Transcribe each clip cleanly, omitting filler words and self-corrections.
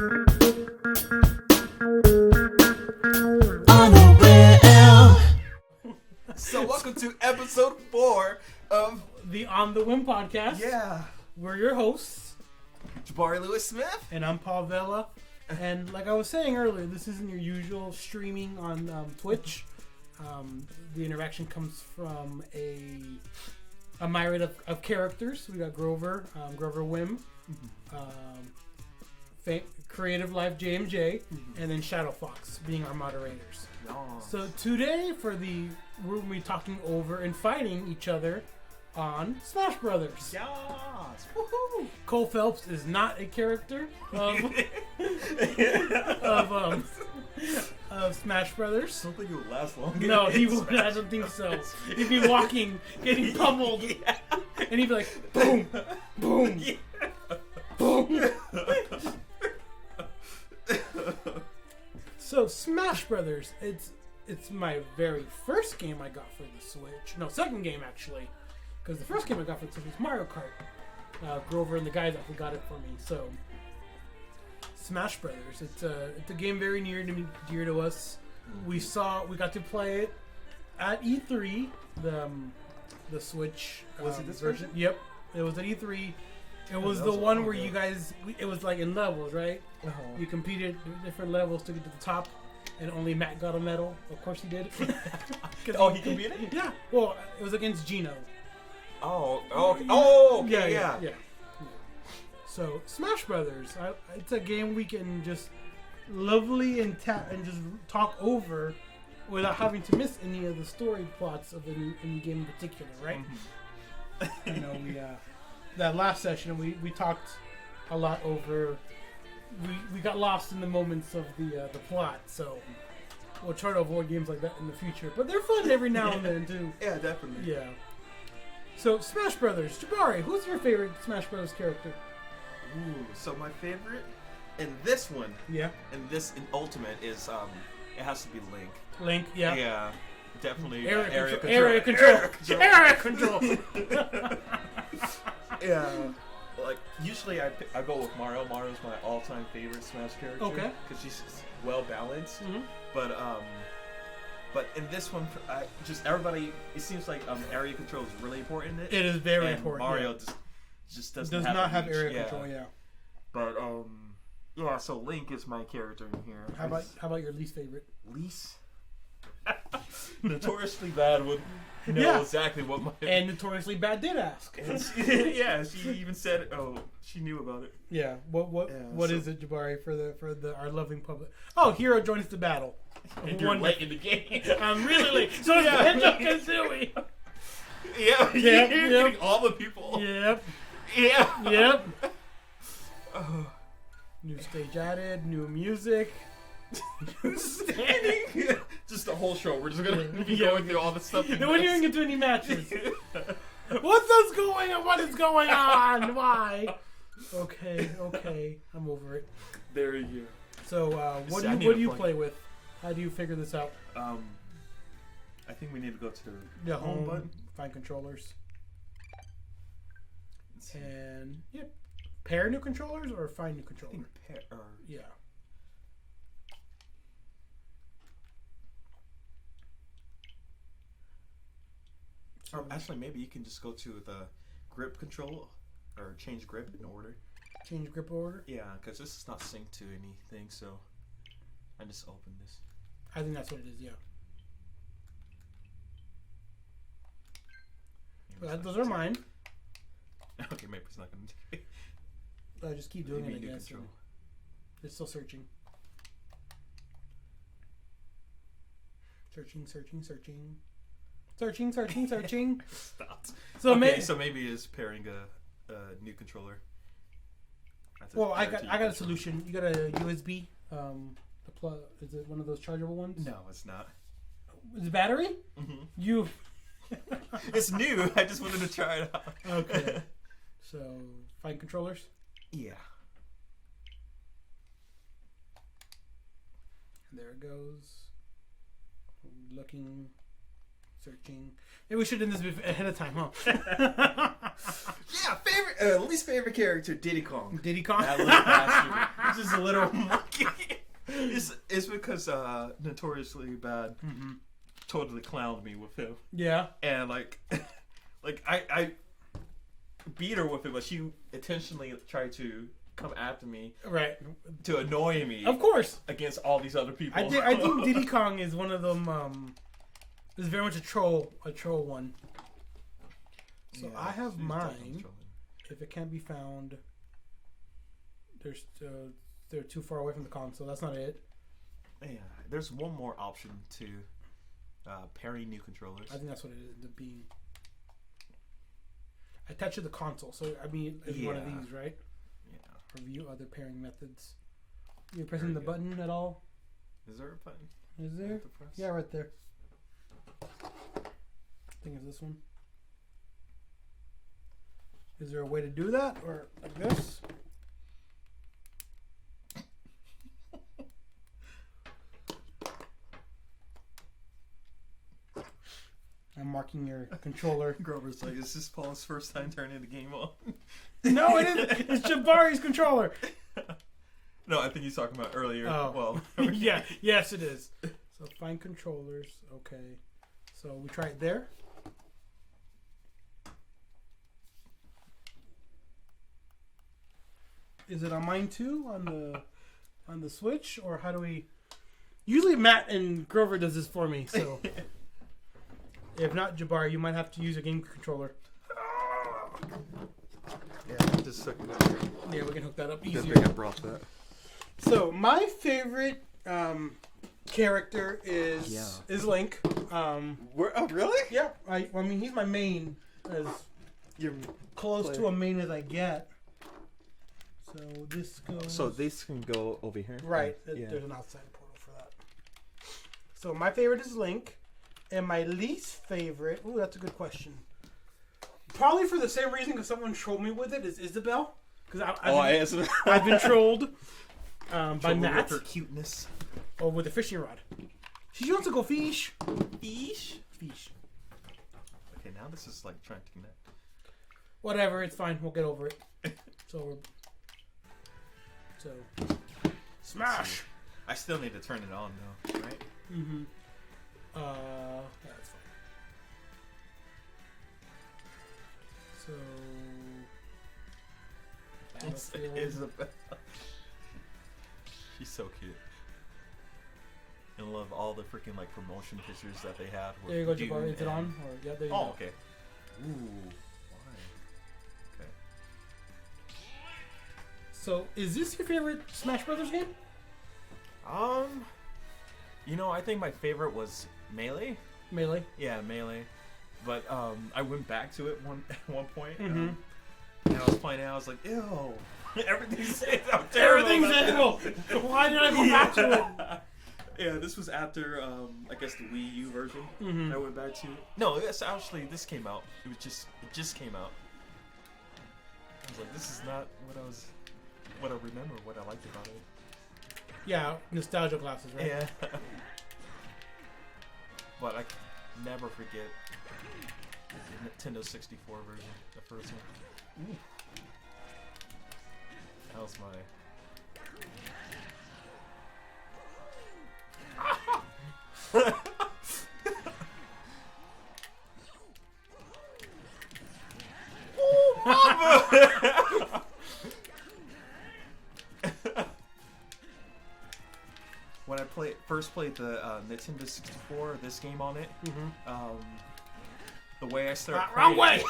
So welcome to episode 4 of the On the Whim podcast. Yeah. We're your hosts. Jabari Lewis Smith. And I'm Paul Vela. And like I was saying earlier, this isn't your usual streaming on Twitch. The interaction comes from a myriad of characters. We got Grover, Whim, Creative Life JMJ, and then Shadow Fox being our moderators. Yes. So today we're going to be talking over and fighting each other on Smash Brothers. Yes. Woohoo. Cole Phelps is not a character of Smash Brothers. I don't think it would last long. No, he would. I don't think so. He'd be walking, getting pummeled, and he'd be like, boom, boom, boom. So Smash Brothers, it's my very first game I got for the Switch. No, second game actually, because the first game I got for the Switch was Mario Kart. Grover and the guys actually got it for me. So Smash Brothers, it's a game very dear to us. We got to play it at E3. The Switch was it this version? Yep, it was at E3. It was the one where you guys. It was like in levels, right? Uh-huh. You competed different levels to get to the top, and only Matt got a medal. Of course he did. Oh, he competed? Yeah. Well, it was against Gino. Oh, okay. Oh, okay, yeah. So Smash Brothers, it's a game we can just lovely and just talk over without having to miss any of the story plots of any game in particular, right? Mm-hmm. You know, that last session we talked a lot over. We got lost in the moments of the plot, so we'll try to avoid games like that in the future. But they're fun every now and then too. Yeah, definitely. Yeah. So Smash Brothers, Jabari, who's your favorite Smash Brothers character? Ooh, so my favorite in this one, Yeah. in Ultimate is it has to be Link. Link, yeah. Yeah, definitely. Area control. Yeah. Like, usually I go with Mario. Mario's my all-time favorite Smash character. Okay. Because she's well balanced. Mm-hmm. But in this one, just everybody, it seems like area control is really important in it. It is very and important. Mario just does not have area control. Yeah. But yeah. So Link is my character in here. How about your least favorite? Least? Notoriously bad would know exactly what my and notoriously bad did ask. Yeah, she even said, she knew about it. Yeah. What is it, Jabari, for the our loving public? Oh, Hero joins the battle. And you're late in the game. I'm really late. So is Banjo Kazooie. Yep. You're getting all the people. Yep. Yeah. Yep. New stage added. New music. Standing. Just the whole show. We're just gonna be going through all the stuff. No one even get to any matches. What's going on? What is going on? Why? Okay. I'm over it. There you go. So, what do you play with? How do you figure this out? I think we need to go to the home button. Find controllers. And pair new controllers or find new controller. I think pair. Yeah. Or actually, maybe you can just go to the grip control or change grip in order. Change grip order? Yeah, because this is not synced to anything, so I just opened this. I think that's what it is, yeah. Those are mine. Okay, maybe it's not going to do it. I just keep doing it, I guess. It's still searching. Searching. Stopped. So maybe it's pairing a new controller. Well, I got a solution. You got a USB. The plug. Is it one of those chargeable ones? No, it's not. Is it battery? Mm-hmm. It's new. I just wanted to try it out. Okay. So find controllers. Yeah. And there it goes. Looking. Searching. Maybe we should have done this ahead of time, huh? Yeah, favorite, least favorite character, Diddy Kong. Diddy Kong? That little bastard. He's just a little monkey. It's because Notoriously Bad totally clowned me with him. Yeah. And like I beat her with it, but she intentionally tried to come after me, right, to annoy me. Of course, against all these other people. I think Diddy Kong is one of them. Is very much a troll one. So yeah, I have mine. If it can't be found, they're too far away from the console. That's not it. Yeah, there's one more option to pairing new controllers. I think that's what it is. The being attached to the console. So I mean, it's one of these, right? Yeah. Review other pairing methods. You're pressing the button at all? Is there a button? Is there? Yeah, right there. I think it's this one. Is there a way to do that, or like this? I'm marking your controller. Grover's like, is this Paul's first time turning the game on? No, it isn't. It's Jabari's controller. No, I think he's talking about earlier. Oh. Well, yeah. Yes, it is. So find controllers. Okay. So we try it there. Is it on mine too? On the Switch, or how do we? Usually Matt and Grover does this for me. So if not Jabari, you might have to use a game controller. Yeah, just hook it up here. Yeah, we can hook that up easier. Good thing I brought that. So my favorite character is Link. Oh, really? Yeah. I mean, he's my main, as You're close to a main as I get. So this goes. So this can go over here. Right. Yeah. There's an outside portal for that. So my favorite is Link, and my least favorite. Ooh, that's a good question. Probably for the same reason, because someone trolled me with it, is Isabel. Because I've been trolled by Matt. With her cuteness. Or with a fishing rod. She wants to go fish. Fish? Fish. Okay, now this is like trying to connect. Whatever, it's fine. We'll get over it. So smash. I still need to turn it on though, right? Mm-hmm. That's fine. So Isabel. She's so cute. And love all the freaking like promotion pictures that they have. There you go, Jabari. Is it on? Or, yeah, there you go. Okay. Ooh. Why? Okay. So, is this your favorite Smash Brothers game? You know, I think my favorite was Melee. Melee. Yeah, Melee. But I went back to it at one point. Mm-hmm. And I was playing it. I was like, ew. Everything's terrible. Everything's ill. Why did I go back to it? Yeah, this was after I guess the Wii U version. Mm-hmm. I went back to. No, yes, actually, this came out. It just came out. I was like, this is not what I remember, what I liked about it. Yeah, nostalgia glasses, right? Yeah. But I can never forget the Nintendo 64 version, the first one. Ooh. That was my. Oh, mama! When I first played the Nintendo 64, this game on it, the way I started wrong way.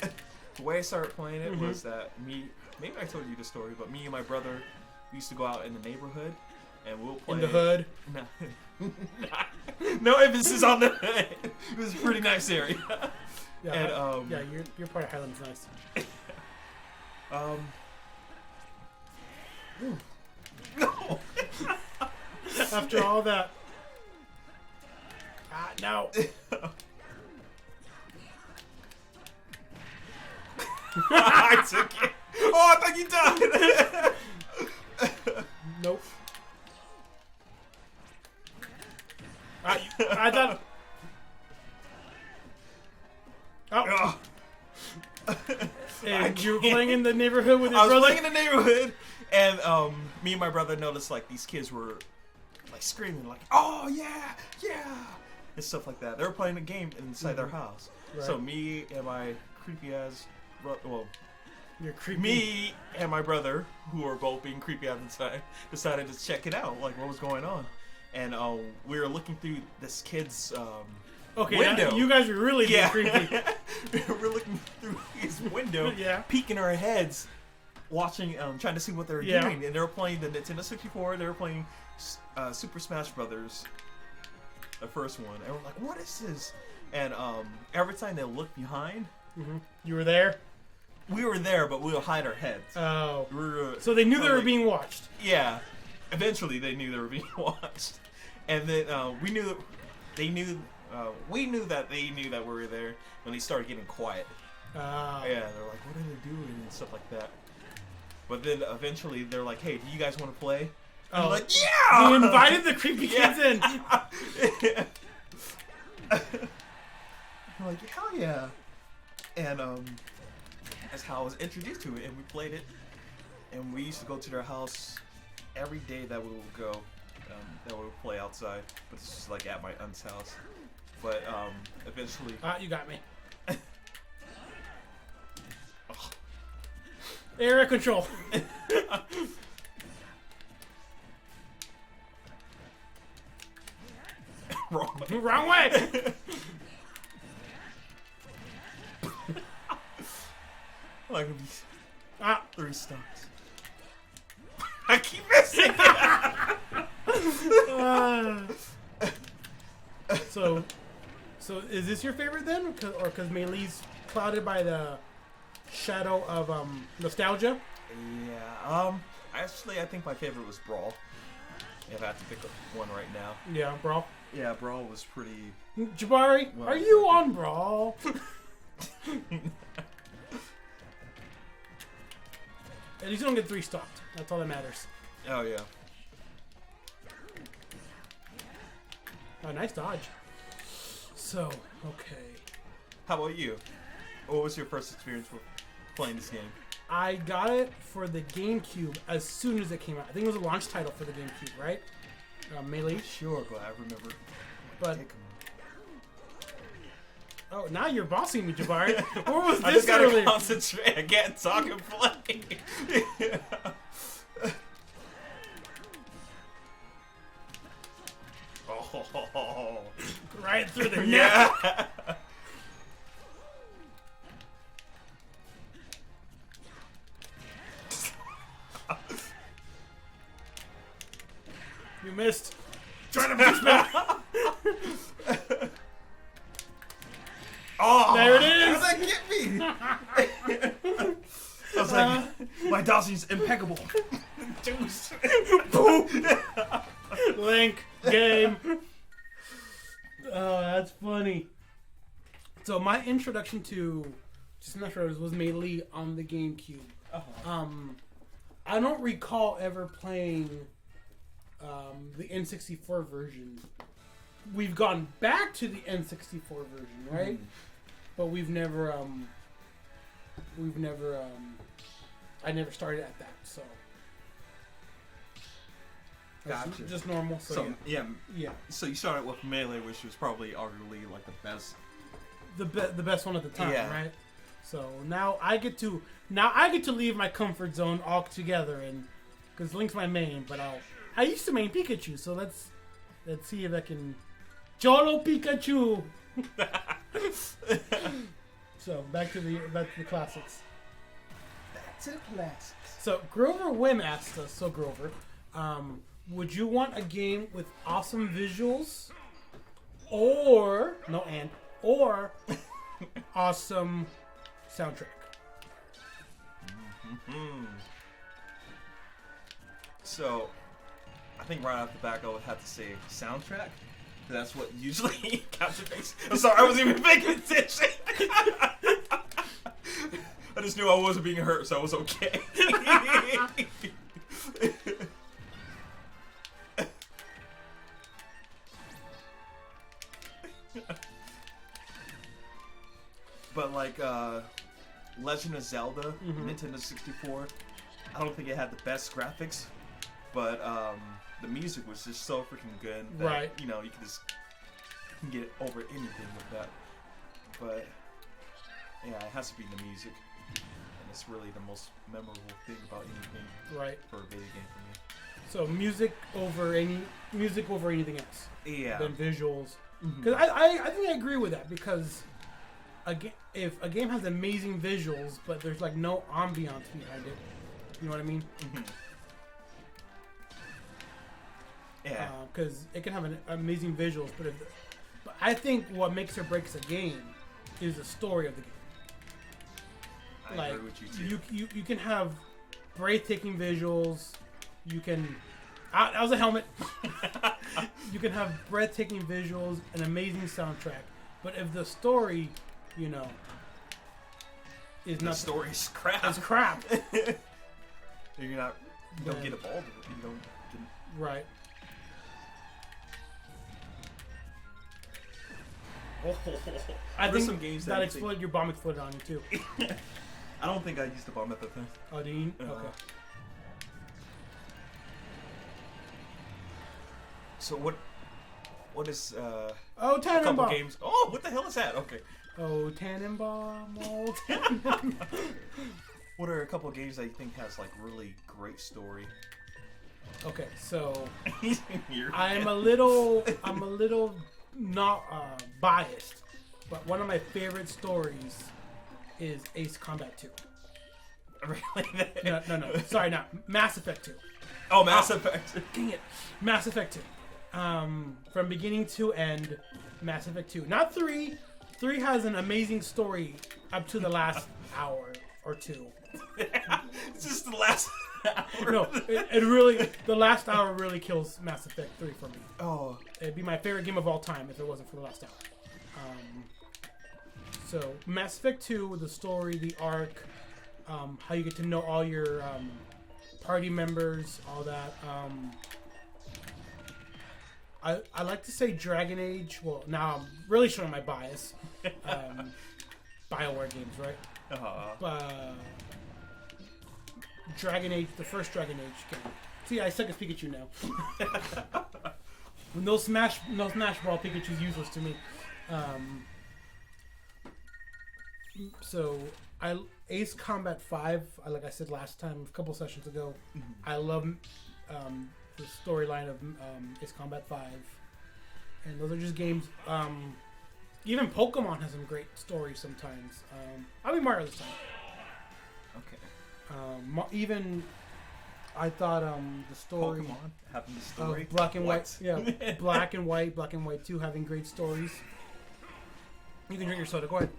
The way I started playing it was that maybe I told you the story, but me and my brother used to go out in the neighborhood and we'll play in the hood. No emphasis on the hood. It was a pretty nice area. Yeah, and, your part of Highland's nice. No. After all that. No. I took it. Oh, I thought you died. Nope. I thought the neighborhood with your I was brother? playing in the neighborhood, and me and my brother noticed like these kids were like screaming like, "Oh yeah, yeah," and stuff like that. They were playing a game inside their house. Right. So me and my creepy ass, You're creepy. me and my brother, who were both being creepy out inside, decided to check it out, like what was going on, and we were looking through this kid's window. You guys are really being creepy. We're looking through his window, Yeah. peeking our heads, watching, trying to see what they were doing. And they were playing the Nintendo 64. They were playing Super Smash Brothers, the first one. And we're like, "What is this?" And every time they looked behind, You were there? we were there, but we would hide our heads. Oh. We were, So they knew they were like, being watched. Yeah. Eventually, they knew they were being watched, and then we knew that they knew. We knew that they knew that we were there when they started getting quiet. Yeah, they're like, "What are they doing?" and stuff like that. But then eventually they're like, "Hey, do you guys want to play?" And I'm like, "Yeah!" They invited the creepy kids in. I'm like, "Hell yeah!" And that's how I was introduced to it, and we played it. And we used to go to their house every day that we would go. That we would play outside, but this is like at my aunt's house. But eventually, You got me. Area control. wrong way. Wrong way. Like Ah. 3 stars. I keep missing. So is this your favorite then, or because Melee's clouded by the shadow of nostalgia? Yeah. Actually, I think my favorite was Brawl. If I have to pick one right now. Yeah, Brawl. Yeah, Brawl was pretty. Jabari, Well, are you on Brawl? At least you don't get 3 stopped. That's all that matters. Oh yeah. Oh, nice dodge. So, okay. How about you? What was your first experience with playing this game? I got it for the GameCube as soon as it came out. I think it was a launch title for the GameCube, right? Melee. Sure, but I remember. But oh, now you're bossing me, Jabari. What was I this just gotta earlier? concentrate. I can't talk and play. Oh. Right through the neck. Yeah. You missed. Try to push back. Oh, There it is. How did that get me? I was like, my dodging's impeccable. Deuce. Boom. Link game. Oh, that's funny. So my introduction to Smash Bros was Melee on the GameCube. I don't recall ever playing the N64 version. We've gone back to the N64 version, right? But we've never I never started at that, so. Gotcha. Just normal. So, yeah. So you started with Melee, which was probably arguably like the best. The best one at the time, Yeah. right? So now I get to leave my comfort zone altogether, and because Link's my main, but I used to main Pikachu, so let's see if I can Cholo Pikachu. So back to the classics. Back to the classics. So Grover Whim asked us. So Grover, would you want a game with awesome visuals, or awesome soundtrack? So, I think right off the bat I would have to say soundtrack. That's what usually captivates. I'm sorry, I wasn't even paying attention. I just knew I wasn't being hurt, so I was okay. But like, Legend of Zelda, Nintendo 64. I don't think it had the best graphics, but the music was just so freaking good that, you know, you can get over anything with that. But yeah, it has to be the music, and it's really the most memorable thing about anything for a video game for me. So music over anything else. Yeah. Than visuals. Because I think I agree with that, because if a game has amazing visuals but there's like no ambiance behind it, you know what I mean? Yeah. Because it can have amazing visuals, but I think what makes or breaks a game is the story of the game. I agree with you too. You can have breathtaking visuals. You can. That was a helmet. You can have breathtaking visuals, an amazing soundtrack, but if the story, you know, is not. The story's crap. It's crap. You don't get involved with it. You don't get. Right. I think some games that exploded. Your bomb exploded on you too. I don't think I used the bomb at the time. Oh, do you? Okay. So what is Oh, Tannenbaum games? Oh, what the hell is that? Okay. Oh, Tannenbaum. Oh, What are a couple of games that you think has like really great story? Okay, so I'm a little not biased, but one of my favorite stories is Ace Combat 2. Really? No. Sorry, not Mass Effect 2. Oh, Mass Effect. Dang it. Mass Effect 2. From beginning to end, Mass Effect 2. Not 3. 3 has an amazing story up to the last hour or two. It's just the last hour. No, it really, the last hour really kills Mass Effect 3 for me. Oh. It'd be my favorite game of all time if it wasn't for the last hour. So, Mass Effect 2, the story, the arc, how you get to know all your party members, all that. I like to say Dragon Age. Well, now I'm really showing my bias. BioWare games, right? Dragon Age, the first Dragon Age game. See, I suck as Pikachu now. No Smash Ball Pikachu's useless to me. So Ace Combat 5, like I said last time, a couple sessions ago, I love the storyline of Ace Combat 5, and those are just games. Even Pokemon has some great stories sometimes. I'll be Mario this time. Okay. Even I thought the story Pokemon having the story. Black and White, yeah, Black and White 2 having great stories. You can drink your soda. Go ahead.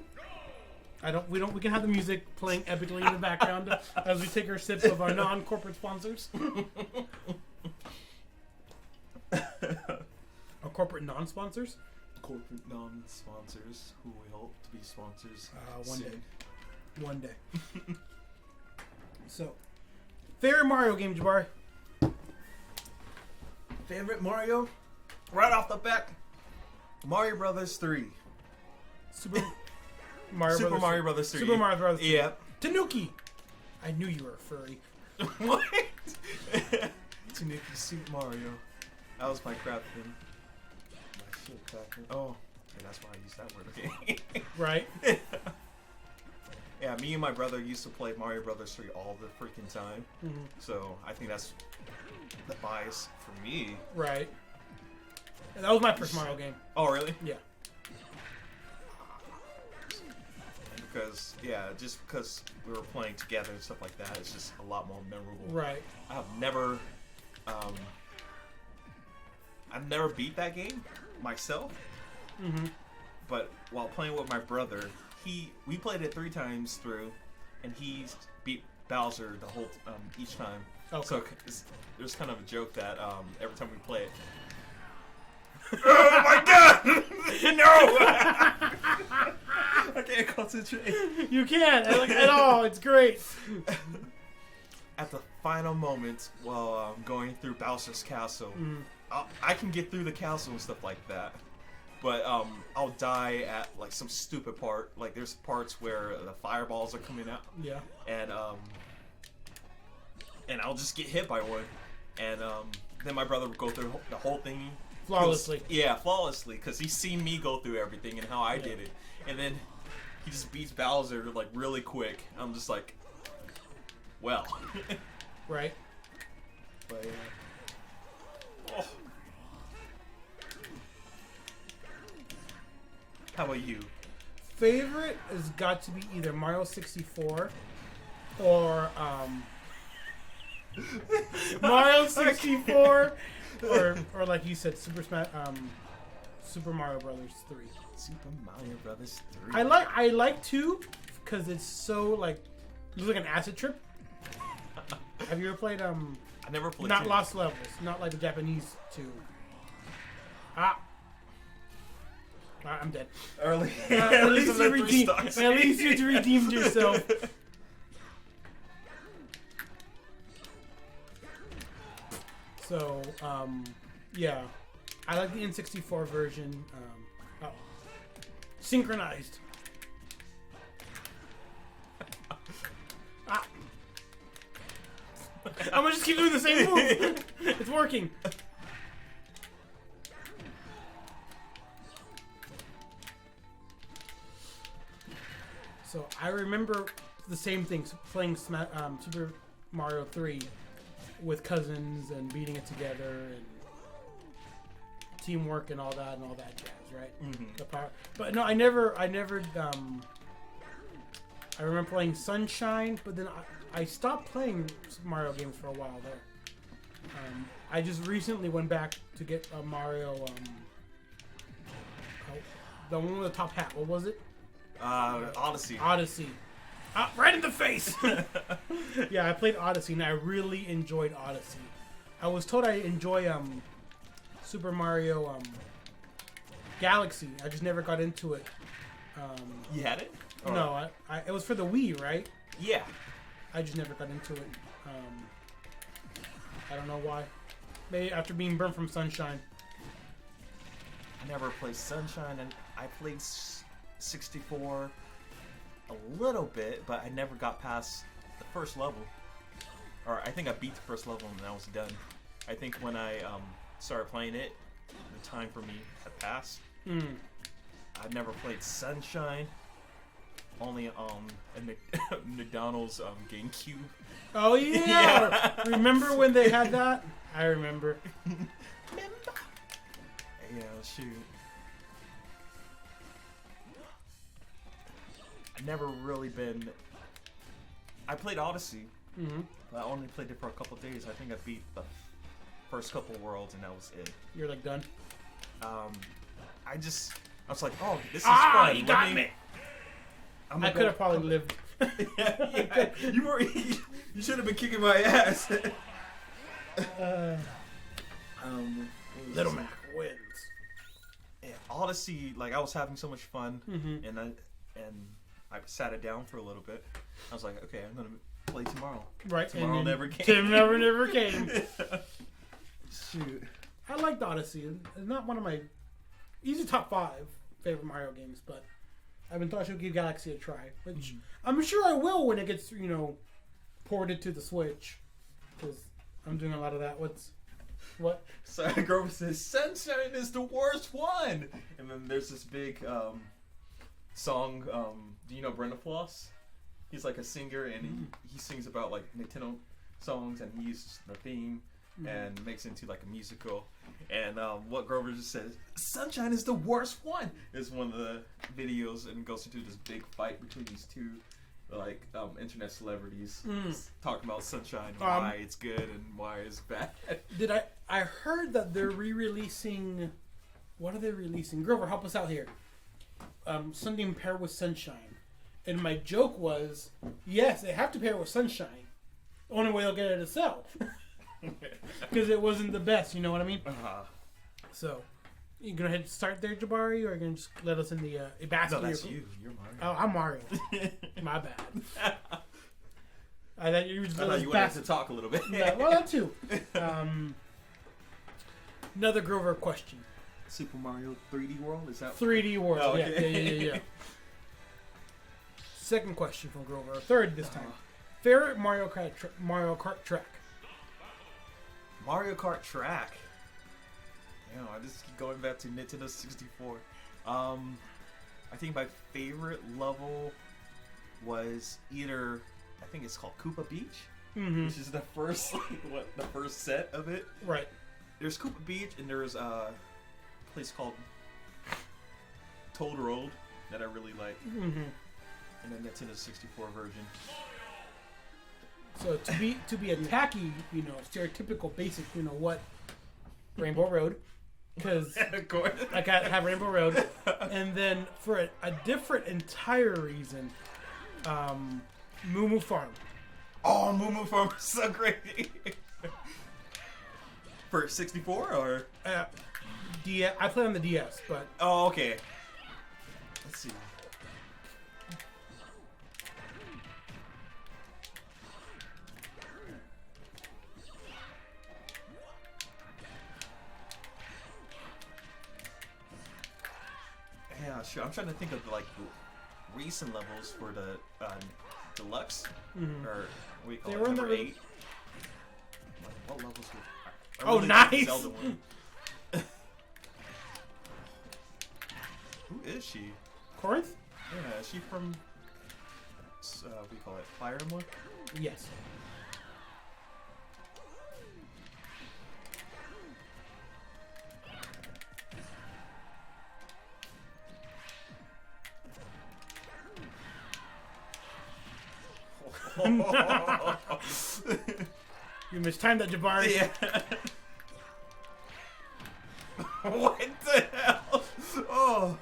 We can have the music playing epically in the background as we take our sips of our non-corporate sponsors. Our corporate non-sponsors? Corporate non-sponsors who we hope to be sponsors one day. So, favorite Mario game, Jabari? Favorite Mario? Right off the bat, Mario Brothers 3. Super Mario Brothers 3. Super Mario Brothers 3. Yep. Tanuki! I knew you were a furry. What? Tanuki Super Mario. That was my crap thing. My shit cracking. Oh, okay, that's why I used that word. Okay. Right. Yeah, me and my brother used to play Mario Brothers 3 all the freaking time. Mm-hmm. So I think that's the bias for me. Right. And that was my first Mario game. Oh, really? Yeah. Because, just because we were playing together and stuff like that, it's just a lot more memorable. Right. I've never beat that game myself. Mm-hmm. But while playing with my brother, we played it 3 times through, and he beat Bowser the whole each time. Okay. So there's kind of a joke that every time we play it. Oh my god! No! I can't concentrate. You can't at all. It's great. At the final moment, while going through Bowser's castle, I can get through the castle and stuff like that. But I'll die at like some stupid part. Like there's parts where the fireballs are coming out. Yeah. And I'll just get hit by one, and then my brother would go through the whole thing Flawlessly. Yeah, flawlessly, because he's seen me go through everything and how I did it, and then he just beats Bowser like really quick. I'm just like, well, right. But oh. How about you? Favorite has got to be either Mario 64 or Mario 64 or like you said, Super Mario Brothers 3. Super Mario Brothers 3. I like 2 because it's so like it looks like an acid trip. Have you ever played I never played. Not 2. Lost Levels, not like the Japanese 2. I'm dead. Early. At least you redeemed yourself. So, yeah. I like the N64 version. Synchronized. I'm gonna just keep doing the same move. It's working. So I remember the same things, playing Super Mario 3 with cousins and beating it together and teamwork and all that jazz, right? Mm-hmm. The power. But no, I never. I remember playing Sunshine, but then I stopped playing Super Mario games for a while there. I just recently went back to get a Mario, the one with the top hat. What was it? Odyssey. Odyssey. Right in the face! Yeah, I played Odyssey, and I really enjoyed Odyssey. I was told I enjoy Super Mario Galaxy. I just never got into it. You had it? Or? No, it was for the Wii, right? Yeah. I just never got into it. I don't know why. Maybe after being burnt from Sunshine. I never played Sunshine, and I played 64 a little bit, but I never got past the first level. Or I think I beat the first level and I was done. I think when I started playing it, the time for me had passed. I never played Sunshine. Only a McDonald's GameCube. Oh yeah. Yeah! Remember when they had that? I remember. Yeah, shoot. I've never really been. I played Odyssey, but I only played it for a couple of days. I think I beat the first couple worlds, and that was it. You're like done. I was like, oh, this is fun. You got me. I could have probably lived. Yeah, you should have been kicking my ass. Little Mac wins. Yeah, Odyssey, like I was having so much fun, and I sat it down for a little bit. I was like, okay, I'm gonna play tomorrow. Right. Tomorrow never came. Tomorrow never came. Shoot. I liked Odyssey. It's not one of my easy top 5 favorite Mario games, but I've been thought I should give Galaxy a try, which I'm sure I will when it gets ported to the Switch, because I'm doing a lot of that. What? So Grover says Sunshine is the worst one, and then there's this big song. Do you know Brenda Floss? He's like a singer, and he sings about like Nintendo songs, and he uses the theme and makes it into like a musical. And what Grover just says, Sunshine is the worst one, is one of the videos, and goes into this big fight between these two like internet celebrities talking about Sunshine and why it's good and why it's bad. I heard that they're re-releasing. What are they releasing? Grover, help us out here. Something paired with Sunshine. And my joke was, yes, they have to pair it with Sunshine. The only way they'll get it to sell. Because it wasn't the best, you know what I mean? So, you gonna head start there, Jabari, or are you gonna just let us in the basket? No, that's you. You're Mario. Oh, I'm Mario. My bad. I thought you wanted to talk a little bit. Yeah, well, that too. Another Grover question. Super Mario 3D World? Is that 3D World? Oh, okay. Yeah. Second question from Grover. Third this time. Favorite Mario Kart track? Mario Kart track. You know, I just keep going back to Nintendo 64. I think my favorite level was either, I think it's called Koopa Beach, which is the first, the first set of it. Right. There's Koopa Beach, and there's a place called Toad Road that I really like, in the Nintendo 64 version. So to be a tacky, you know, stereotypical, basic, you know what, Rainbow Road, because I got to have Rainbow Road, and then for a different entire reason, Moo Moo Farm. Oh, Moo Moo Farm is so great. For 64 or? DS. I play on the DS, but. Oh, okay. Let's see. Yeah, sure. I'm trying to think of the recent levels for the Deluxe, or what do you call it? Number 8. What levels were? Oh, nice. Zelda one. Who is she? Corinth? Yeah, is she from? What do you call it? Fire Emblem? Yes. You mistimed that, Jabari. Yeah. What the hell? Oh.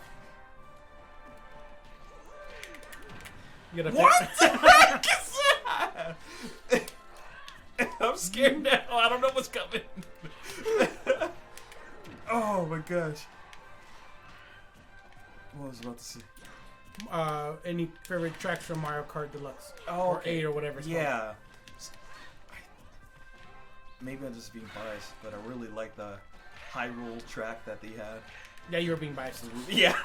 You gotta what the heck is that? I'm scared now. I don't know what's coming. Oh my gosh. What was I about to say? Any favorite tracks from Mario Kart Deluxe? Oh, or 8 or whatever it's called. Maybe I'm just being biased, but I really like the Hyrule track that they had. Yeah, you were being biased. Yeah.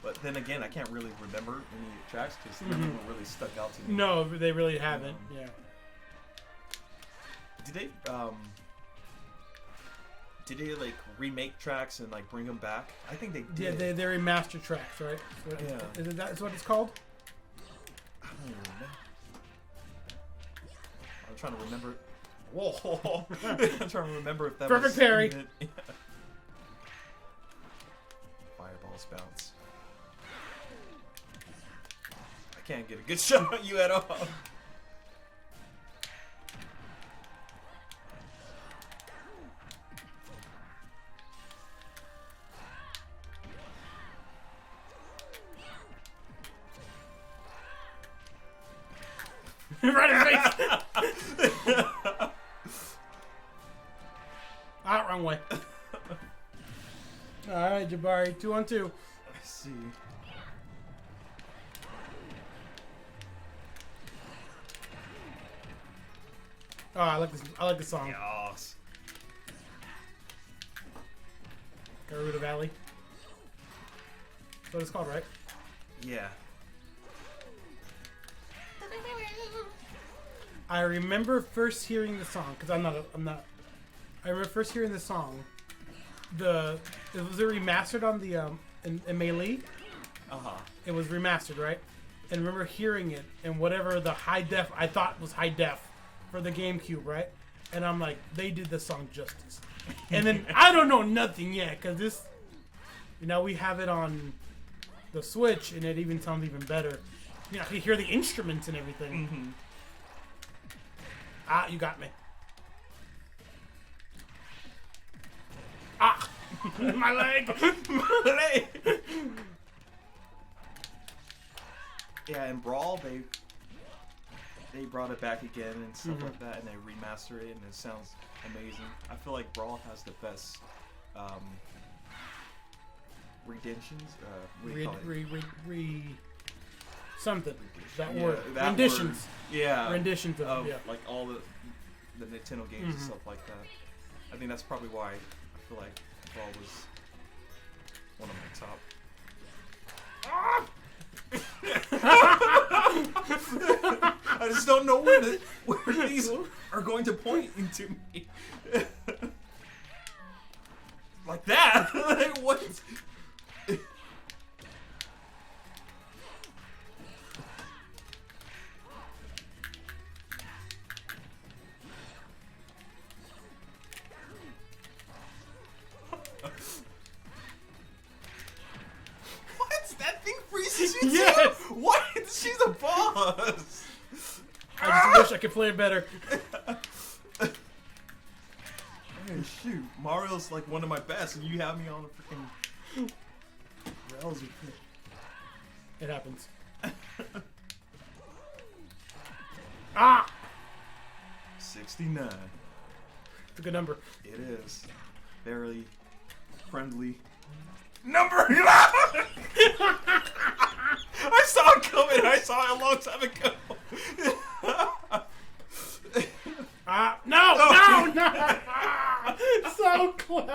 But then again, I can't really remember any tracks because none of them really stuck out to me. No, they really haven't. Yeah. Did they like remake tracks and like bring them back? I think they did. Yeah, they're remastered tracks, right? Yeah. Is that what it's called? I don't even know. I'm trying to remember. Whoa! I'm trying to remember if that Perfect was parry. Yeah. Fireballs bounce. I can't get a good shot on you at all. Right in the face. Ah, wrong way. All right, Jabari, 2-on-2. I see. Oh, I like this. I like the song. Yes. Garuda Valley. That's what it's called, right? Yeah. I remember first hearing the song because I'm not. I remember first hearing the song. It was remastered on the in Melee. It was remastered, right? And I remember hearing it and whatever the high def I thought was high def for the GameCube, right? And I'm like, they did the song justice. And then I don't know nothing yet because this, you know, we have it on the Switch and it even sounds even better. You know, you hear the instruments and everything. Ah, you got me. Ah! My leg! My leg! Yeah, in Brawl, they brought it back again and stuff like that, and they remastered it, and it sounds amazing. I feel like Brawl has the best redemptions. What do you call it? Something. That Yeah, word. that Renditions. word. Yeah. Renditions of of yeah. like all the Nintendo games and stuff like that. I think that's probably why I feel like Paul was one of my top. I just don't know where these are going to point into me. Like that? Like, what? That thing freezes you Yes! too? What? She's a boss! I just wish I could play it better. Man, shoot. Mario's like one of my best, and you have me on a freaking rails with it. It happens. Ah! 69. It's a good number. It is. Very friendly. Number! I saw it coming. I saw it a long time ago. No! So close.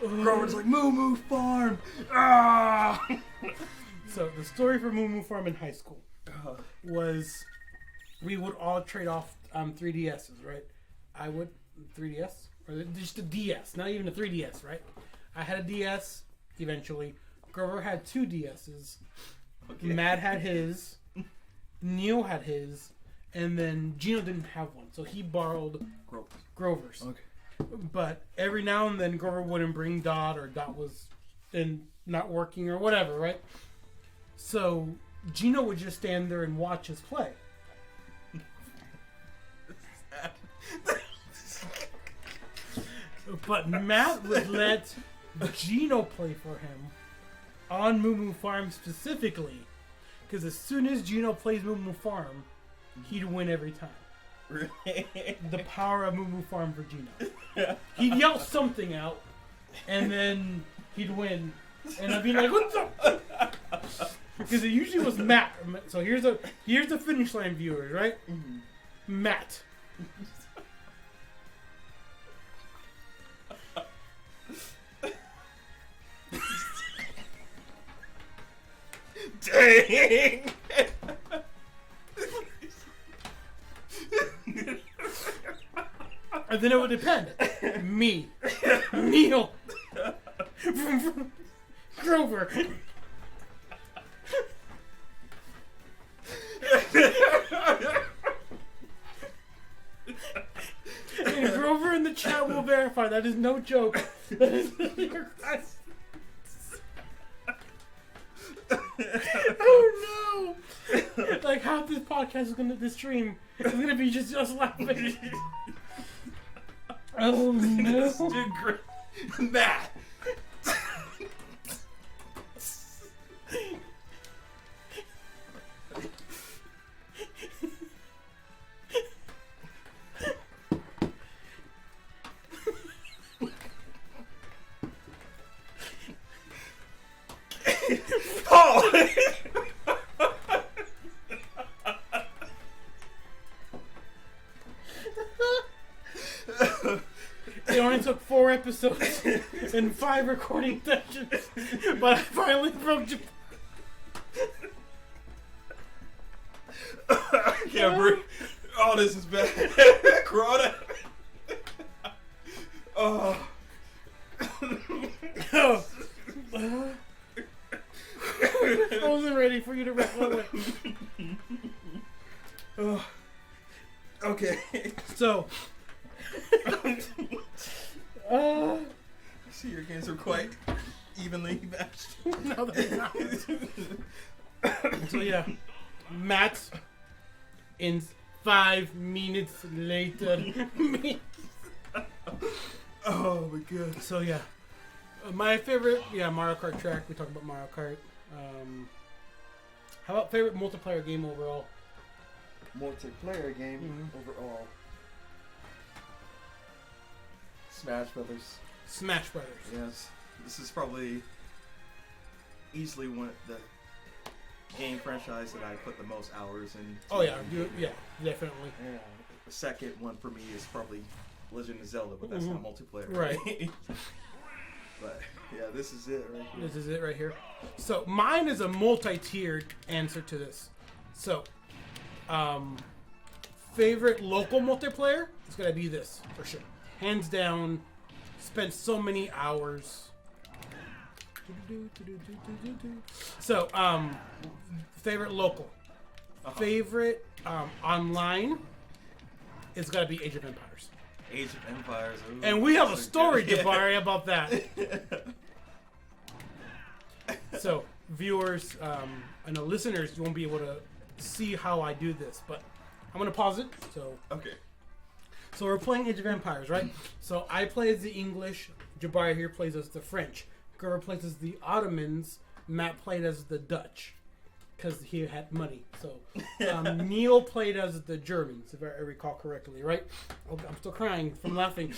Grover's like, Moo Moo Farm. Ah! So the story for Moo Moo Farm in high school was we would all trade off 3DSs, right? I would 3DS or just a DS, not even a 3DS, right? I had a DS eventually. Grover had 2 DSs. Okay. Matt had his. Neil had his, and then Gino didn't have one, so he borrowed Grover's. Okay. But every now and then Grover wouldn't bring Dot, or Dot was not working or whatever, right? So Gino would just stand there and watch us play. But Matt would let Gino play for him on Moo Moo Farm specifically. Because as soon as Gino plays Moo Moo Farm, he'd win every time. The power of Moo Moo Farm for Gino. He'd yell something out, and then he'd win. And I'd be like, "What's up?" Because it usually was Matt. So here's the finish line, viewers, right? Mm-hmm. Matt. Dang! And then it would depend. Me. Neil. Grover. And Grover in the chat will verify that is no joke. That is oh no! Like half this podcast is this stream is gonna be just us laughing. Oh no! Matt. Paul! It only took 4 episodes and 5 recording sessions, but I finally broke Jabari. I can't breathe. Oh, this is bad. Corona. Oh. I wasn't ready for you to wrap my way. Oh. Okay. So. I see your games are quite evenly matched. No, they're not. So yeah, Matt in 5 minutes later. Oh my god. So yeah, my favorite, Mario Kart track. We talked about Mario Kart. How about favorite multiplayer game overall? Multiplayer game overall. Smash Brothers. Yes, this is probably easily the game franchise that I put the most hours in. Oh yeah, yeah, definitely. Yeah, The second one for me is probably Legend of Zelda, but that's not multiplayer. Right. But yeah, this is it right here. This is it right here. So mine is a multi-tiered answer to this. So, favorite local multiplayer is gonna be this for sure, hands down. Spent so many hours. So, favorite local, favorite online. It's gotta be Age of Empires. Age of Empires. Ooh, and we have a story, Jabari, about that. So, viewers, I know listeners, you won't be able to see how I do this, but I'm gonna pause it. So, okay. So we're playing Age of Empires, right? So I play as the English. Jabari here plays as the French. Grover plays as the Ottomans. Matt played as the Dutch, because he had money. So Neil played as the Germans, if I recall correctly, right? I'm still crying from laughing.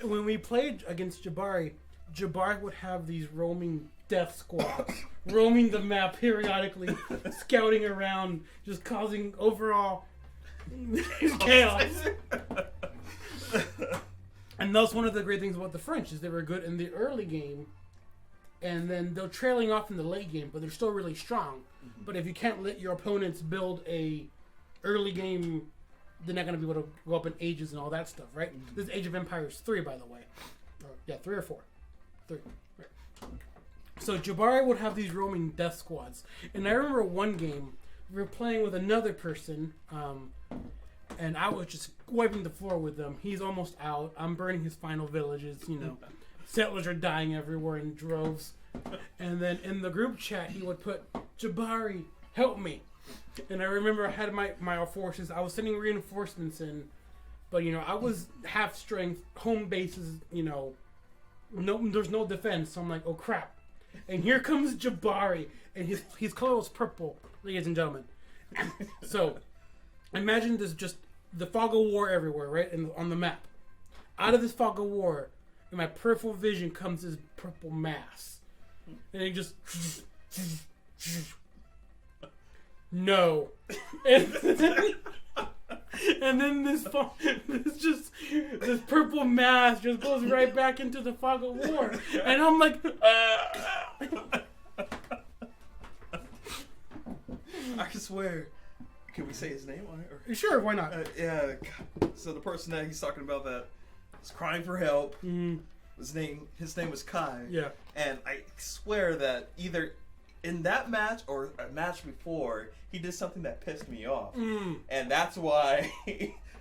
When we played against Jabari, Jabari would have these roaming death squads, roaming the map periodically, scouting around, just causing overall chaos. And that's one of the great things about the French, is they were good in the early game, and then they're trailing off in the late game, but they're still really strong. But if you can't let your opponents build a early game, they're not going to be able to go up in ages and all that stuff, right? This is Age of Empires 3, by the way. 3 or 4. 3. Right. So Jabari would have these roaming death squads. And I remember one game, we were playing with another person, and I was just wiping the floor with them. He's almost out. I'm burning his final villages, Settlers are dying everywhere in droves. And then in the group chat, he would put, Jabari, help me. And I remember I had my forces. I was sending reinforcements in, but, I was half strength. Home bases, no, there's no defense. So I'm like, oh, crap. And here comes Jabari, and his color was purple, ladies and gentlemen. So imagine there's just the fog of war everywhere, right? On the map. Out of this fog of war, in my peripheral vision comes this purple mass. And it just... No. And then this purple mass just goes right back into the fog of war. And I'm like... I swear... Can we say his name on it? Or? Sure, why not? Yeah. So the person that he's talking about that was crying for help. His name was Kai. Yeah. And I swear that either in that match or a match before, he did something that pissed me off. And that's why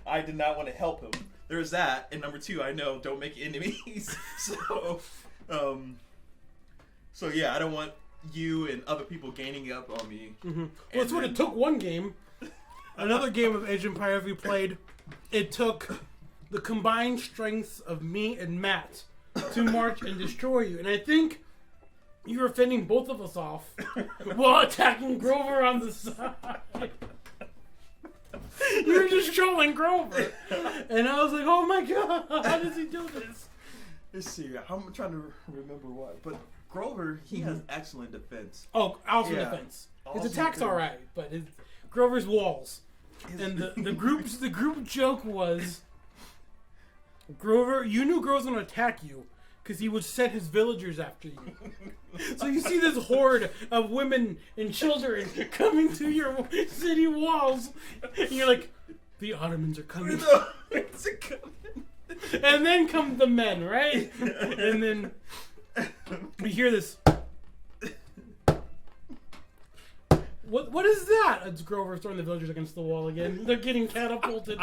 I did not want to help him. There's that. And number 2, I know, don't make enemies. So yeah, I don't want you and other people gaining up on me. Well, that's what it took one game. Another game of Age of Empires we played, it took the combined strengths of me and Matt to march and destroy you. And I think you were fending both of us off while attacking Grover on the side. You were just trolling Grover. And I was like, oh my god, how does he do this? Let's see, I'm trying to remember what. But Grover, he has excellent defense. Oh, awesome defense. His attack's alright, but Grover's walls. And the group joke was, Grover, you knew Grover was going to attack you because he would set his villagers after you. So you see this horde of women and children coming to your city walls, and you're like, the Ottomans are coming. And then come the men, right? And then we hear this. What is that? It's Grover throwing the villagers against the wall again. They're getting catapulted.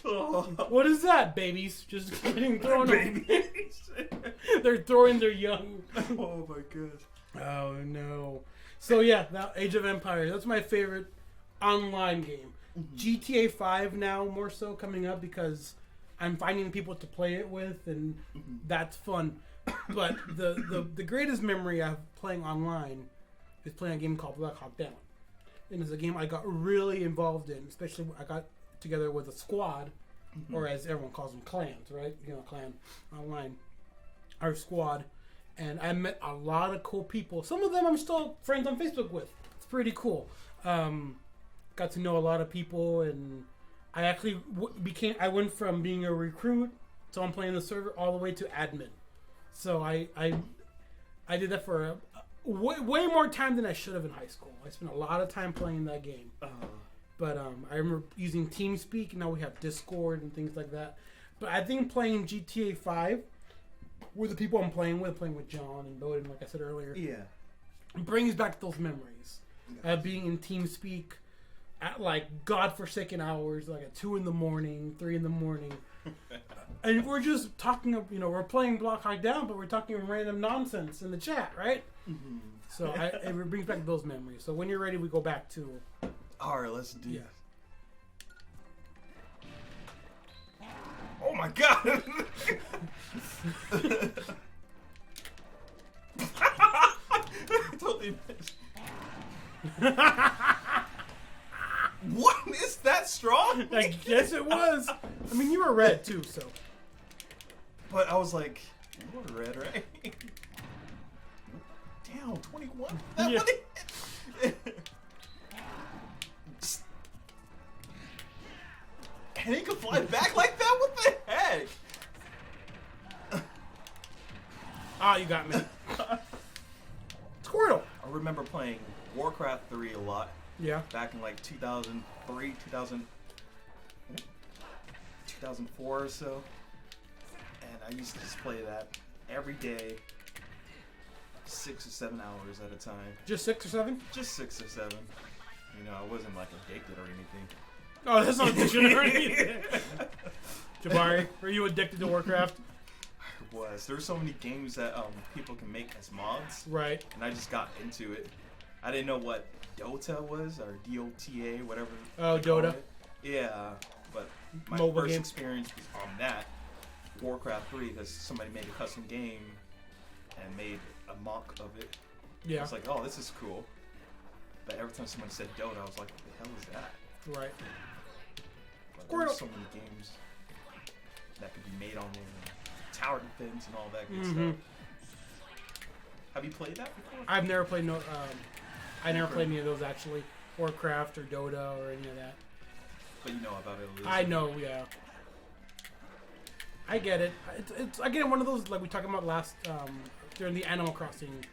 What is that, babies? Just getting thrown. Babies. They're throwing their young. Oh my god. Oh no. So yeah, that Age of Empires. That's my favorite online game. GTA 5 now more so coming up because I'm finding people to play it with, and that's fun. But the greatest memory I have playing online is playing a game called Black Hawk Down. And it's a game I got really involved in, especially when I got together with a squad, or as everyone calls them, clans, right? Clan online. Our squad. And I met a lot of cool people. Some of them I'm still friends on Facebook with. It's pretty cool. got to know a lot of people, and I actually I went from being a recruit, so I'm playing the server, all the way to admin. So I did that for way more time than I should have in high school. I spent a lot of time playing that game. But I remember using TeamSpeak. Now we have Discord and things like that. But I think playing GTA 5 with the people I'm playing with John and Bowden, like I said earlier, brings back those memories. Being in TeamSpeak at like godforsaken hours, like at 2 in the morning, 3 in the morning. And we're just talking, we're playing Block High Down, but we're talking random nonsense in the chat, right? Mm-hmm. So it brings back those memories. So when you're ready, we go back to... All right, let's do it. Oh my god! Totally missed. What? Is that strong? I guess it was. I mean, you were red too, so. But I was like, you were red, right? Damn, 21? That Yeah. And he could fly back like that? What the heck? Ah, you got me. Squirtle. I remember playing Warcraft 3 a lot. Yeah. Back in like 2003, 2004 or so. And I used to just play that every day. 6 or 7 hours at a time. Just 6 or 7? Just 6 or 7. I wasn't like addicted or anything. Oh, that's not addiction or anything. Jabari, were you addicted to Warcraft? I was. There were so many games that people can make as mods. Right. And I just got into it. I didn't know what Dota was, or DOTA, whatever. Oh, Dota. Yeah, but my Mobile first game. experience was on that. Warcraft 3, because somebody made a custom game and made a mock of it. Yeah. I was like, oh, this is cool. But every time someone said Dota, I was like, what the hell is that? Right. But there's so many games that could be made on there. Tower defense and all that good stuff. Have you played that before? I've never played I never played any of those actually. Warcraft or Dota or any of that. But you know about it at least. I know, yeah. I get it. It's I get one of those like we talked about last during the Animal Crossing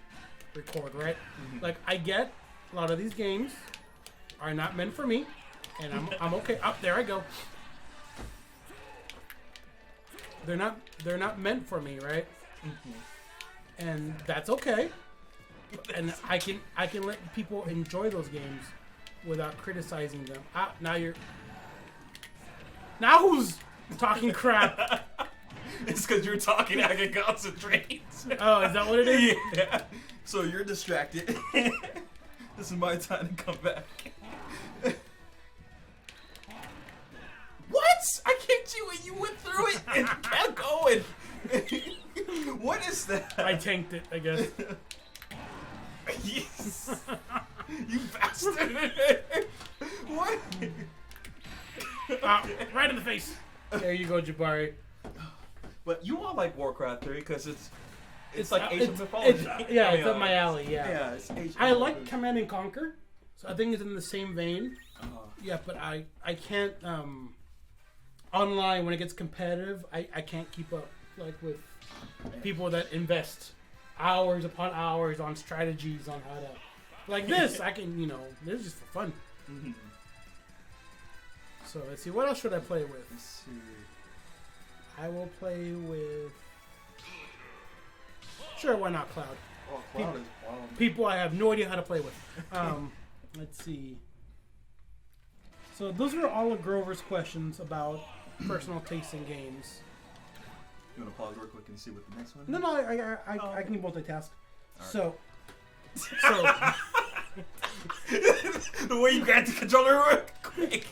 record, right? Mm-hmm. Like I get a lot of these games are not meant for me, and I'm okay. Up there I go. They're not meant for me, right? Mm-hmm. And that's okay. And I can let people enjoy those games without criticizing them. Now who's talking crap? It's because you're talking, I can concentrate. Oh, is that what it is? Yeah. So you're distracted. This is my time to come back. What? I kicked you and you went through it and kept going. What is that? I tanked it, I guess. Yes. You bastard. What? Right in the face. There you go, Jabari. But you want like Warcraft 3 because it's like Age of Mythology. It's up my alley, yeah. Yeah, it's Age of I Mythology. like Command and Conquer, so I think it's in the same vein. Yeah, but I can't online when it gets competitive. I can't keep up like with people that invest hours upon hours on strategies on how to like this. I can this is just for fun. Mm-hmm. So let's see, what else should I play with? Let's see. I will play with. Sure, why not Cloud? Oh, Cloud is wild. People I have no idea how to play with. Let's see. So those are all of Grover's questions about personal taste in games. You want to pause real quick and see what the next one is? No, I can multitask. Right. So the way you grabbed the controller real quick,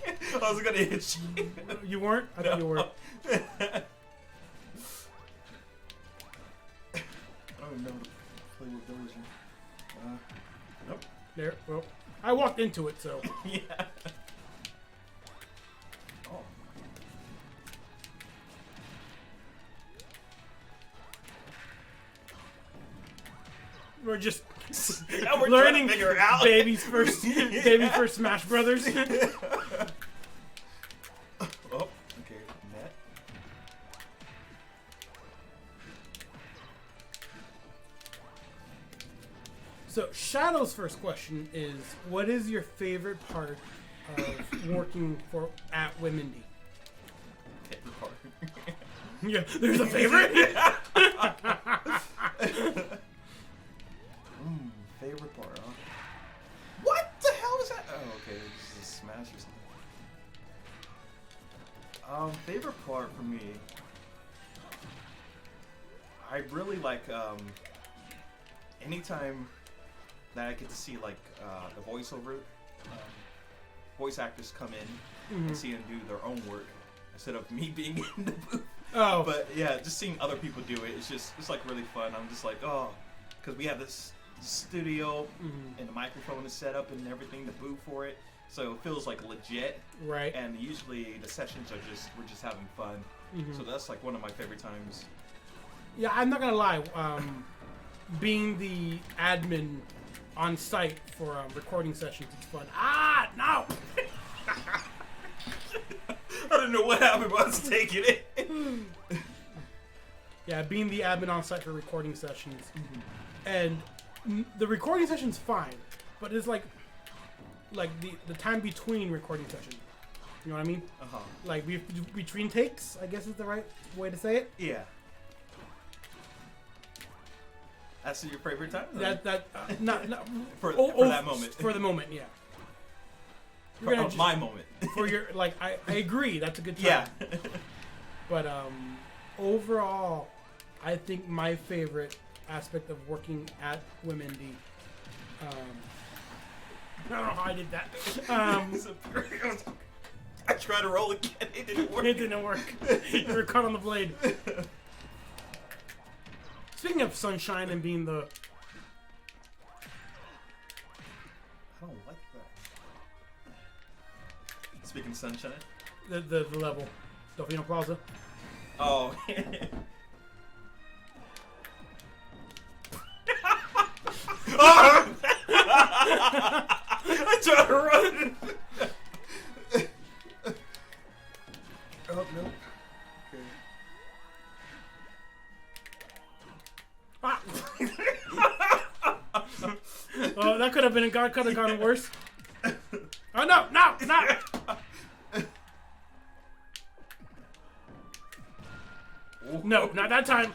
I was gonna hit you. You weren't? I thought you were. I don't even know how to play with those. Nope. There. Well, I walked into it, so. Yeah. Oh. We're just. Now we're learning trying to figure it out. baby's first Smash Brothers. Oh, okay, net. So Shadow's first question is, what is your favorite part of working at Whim Indie? Favorite part. Yeah, there's a favorite? Favorite part, huh? What the hell is that? Oh, okay, this is a Smash or something. Favorite part for me, I really like, anytime that I get to see, like, the voice actors come in and see them do their own work instead of me being in the booth. Oh. But yeah, just seeing other people do it, it's like really fun. I'm just like, oh, because we have this studio and the microphone is set up and everything, the booth for it, so it feels like legit. Right. And usually the sessions we're just having fun. So that's like one of my favorite times. Yeah, I'm not gonna lie. Being the admin on site for recording sessions, it's fun. Ah, no! I don't know what happened, but I was taking it. Yeah, being the admin on site for recording sessions, and the recording session's fine, but it's like the time between recording sessions. You know what I mean? Like between takes, I guess is the right way to say it. Yeah. That's your favorite time? Not for that moment. For the moment, yeah. My moment. For your I agree, that's a good time. Yeah. But overall, I think my favorite aspect of working at Whim Indie, I don't know how I did that. I tried to roll again. It didn't work. It didn't work. You were caught on the blade. Speaking of sunshine and being the... I don't like that. Speaking of sunshine? The level. Delfino Plaza. Oh. I tried to run. Oh, no. Okay. Ah. Oh, that could have gone worse. Oh, no. No, not that time.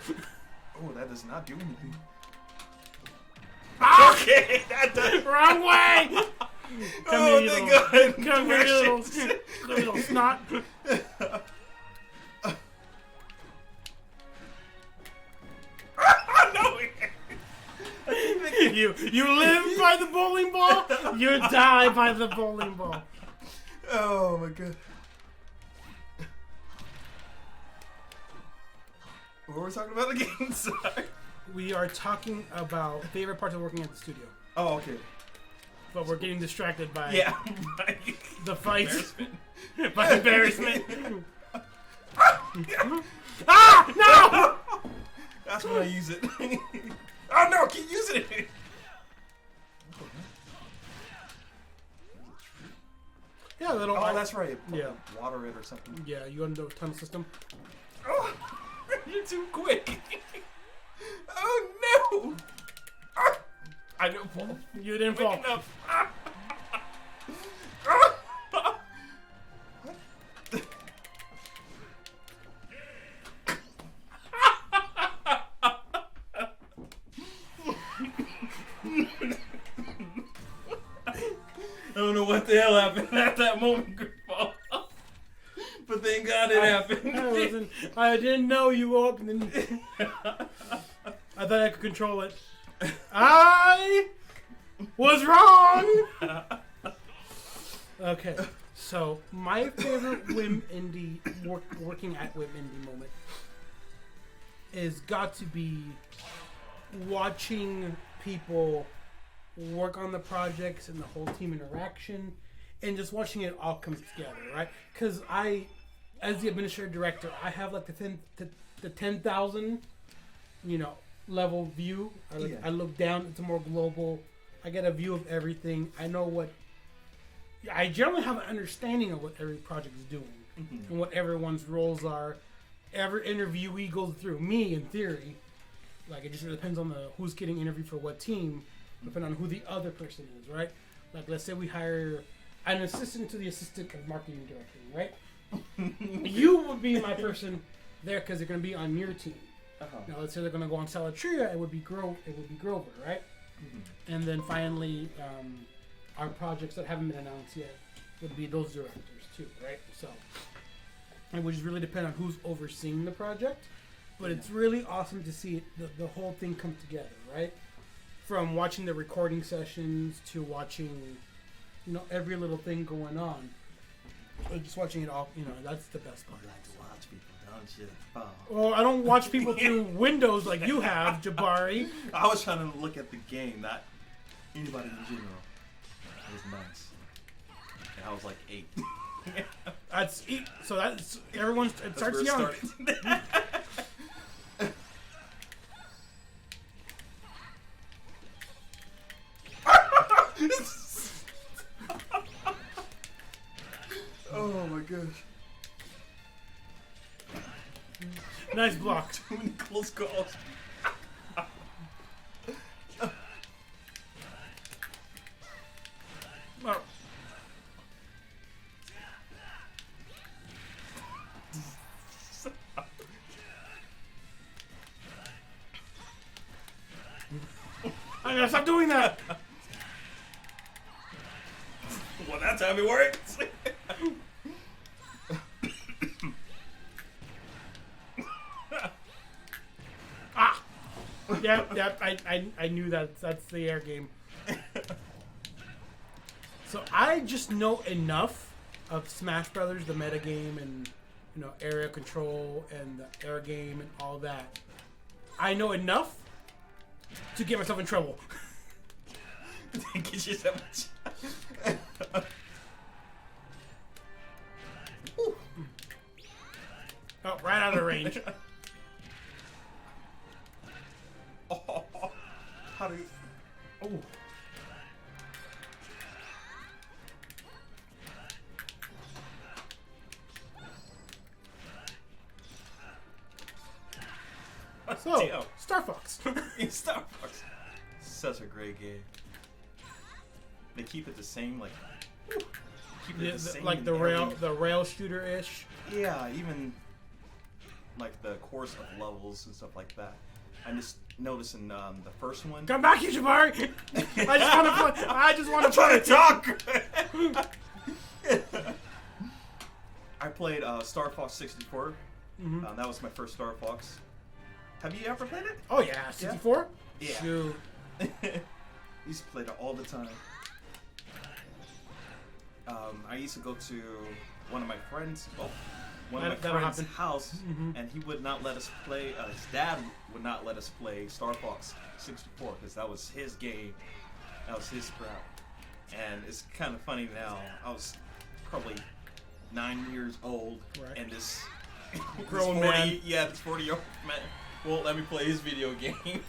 Oh, that does not do anything. Ah! Okay, that does. Wrong way. Oh, thank God. Come here, you little snot. No. You live by the bowling ball. You die by the bowling ball. Oh my God. What were we talking about again? Sorry. We are talking about favorite parts of working at the studio. Oh, okay. But we're getting distracted by the fight. By embarrassment. Ah! No! That's when I use it. Oh no, keep using it! Yeah, little. Oh, that's right. Yeah. Water it or something. Yeah, you under the tunnel system. Oh, you're too quick. Oh no! Oh, I didn't fall. You didn't fall. Enough. I don't know what the hell happened at that moment, Grandpa. But thank God it happened. I didn't know you were up and then I thought I could control it. I was wrong! Okay, so my favorite Whim Indie, working at Whim Indie moment is got to be watching people work on the projects and the whole team interaction and just watching it all come together, right? Because I, as the administrative director, I have like the 10,000, level view. I look down. It's a more global I get a view of everything. I know what. I generally have an understanding of what every project is doing and what everyone's roles are. Every interviewee goes through me, in theory. Like, it just depends on who's getting interviewed for what team, depending on who the other person is, right? Like, let's say we hire an assistant to the assistant of marketing director, right? You would be my person there because they're going to be on your team. Now, let's say they're going to go on Salatria, it would be Grover, right? And then finally, our projects that haven't been announced yet would be those directors too, right? So it would just really depend on who's overseeing the project. But it's really awesome to see the whole thing come together, right? From watching the recording sessions to watching, every little thing going on. Just watching it all, that's the best part. You like to watch people, don't you? Oh. Well, I don't watch people through windows like you have, Jabari. I was trying to look at the game, not anybody in general. It was nice. And I was like 8. So that's everyone. It starts young. Oh my gosh. Nice block. Too many close calls. Oh. I gotta stop doing that. Well, that time it worked. Yep. I knew that. That's the air game. So I just know enough of Smash Brothers, the meta game, and area control and the air game and all that. I know enough to get myself in trouble. Get yourself. Oh, right out of range. Oh, how do you? Oh. So, Star Fox. Star Fox. Such a great game. They keep it the same, like. Keep it the same like the rail shooter ish. Yeah, even like the course of levels and stuff like that. I just noticed in the first one. Come back, Jabari. I just want to play. Talk. I played Star Fox 64. That was my first Star Fox. Have you ever played it? Oh yeah, 64. Yeah. Shoot. Used to play it all the time. I used to go to one of my friends' house, and he would not let us play. His dad would not let us play Star Fox 64 because that was his game. That was his crap. And it's kind of funny now. I was probably 9 years old, and this grown man, this 40-year-old man won't let me play his video game.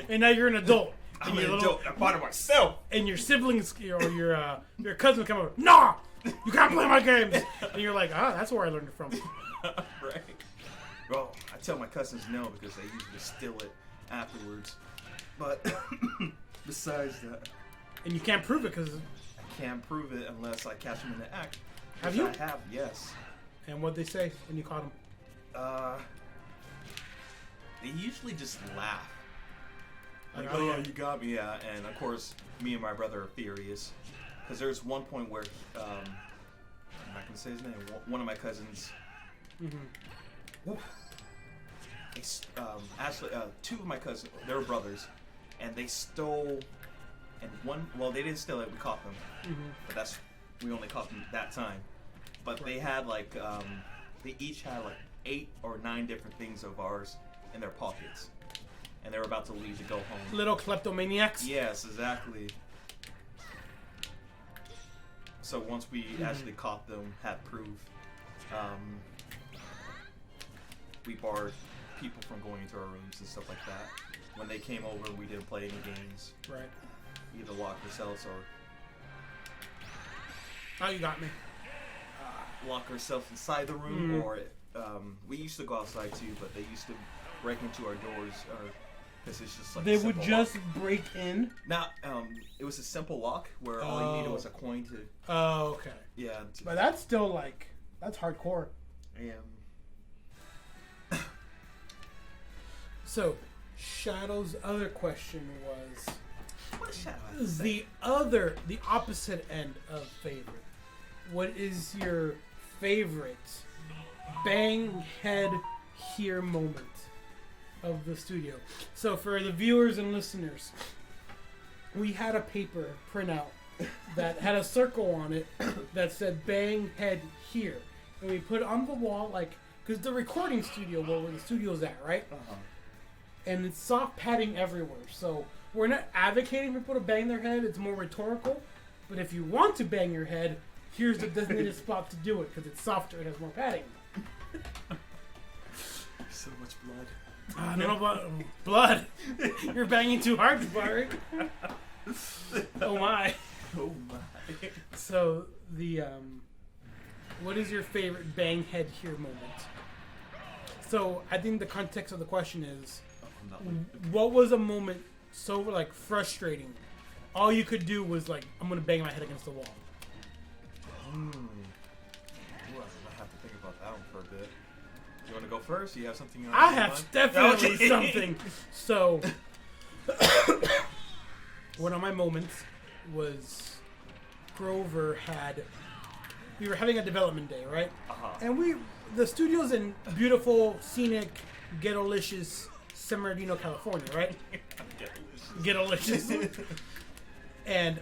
And now you're an adult. I'm an adult. I bought it myself. And your siblings or your cousins come over. Nah, you can't play my games. And you're like, that's where I learned it from. Right. Well, I tell my cousins no because they usually steal it afterwards. But besides that, and you can't prove it because I can't prove it unless I catch them in the act. Have you? I have, yes. And what'd they say when you caught them? They usually just laugh. Like, oh yeah, you got me, yeah. And of course, me and my brother are furious. Because there's one point where, I'm not going to say his name, one of my cousins, actually, two of my cousins, they were brothers, and they stole, and they didn't steal it, we caught them. But we only caught them that time. But they had they each had 8 or 9 different things of ours in their pockets. And they were about to leave to go home. Little kleptomaniacs? Yes, exactly. So once we actually caught them, had proof, we barred people from going into our rooms and stuff like that. When they came over, we didn't play any games. Right. either lock ourselves or Oh, you got me. Lock ourselves inside the room, or we used to go outside too, but they used to break into our doors, because it's just like they would just break in. Now, it was a simple lock where all you needed was a coin to. Oh, okay. Yeah, but that's still like that's hardcore. Yeah. So, Shadow's other question was. What is Shadow? The opposite end of favorite. What is your favorite bang head here moment of the studio? So for the viewers and listeners, we had a paper printout that had a circle on it that said bang head here. And we put it on the wall, like, because the recording studio, where the studio's at, right? Uh-huh. And it's soft padding everywhere. So we're not advocating for people to bang their head. It's more rhetorical. But if you want to bang your head, here's the designated spot to do it because it's softer and has more padding. So much blood. I don't know about blood. You're banging too hard, Jabari. Oh my. Oh my. So what is your favorite bang head here moment? So I think the context of the question is, what was a moment so like frustrating? All you could do was like, I'm gonna bang my head against the wall. Ooh, I have to think about that one for a bit. You want to go first? You have something you want to I have definitely something. So, one of my moments was Grover we were having a development day, right? Uh-huh. And the studio's in beautiful, scenic, ghetto-licious San Bernardino, California, right? Ghetto-licious. And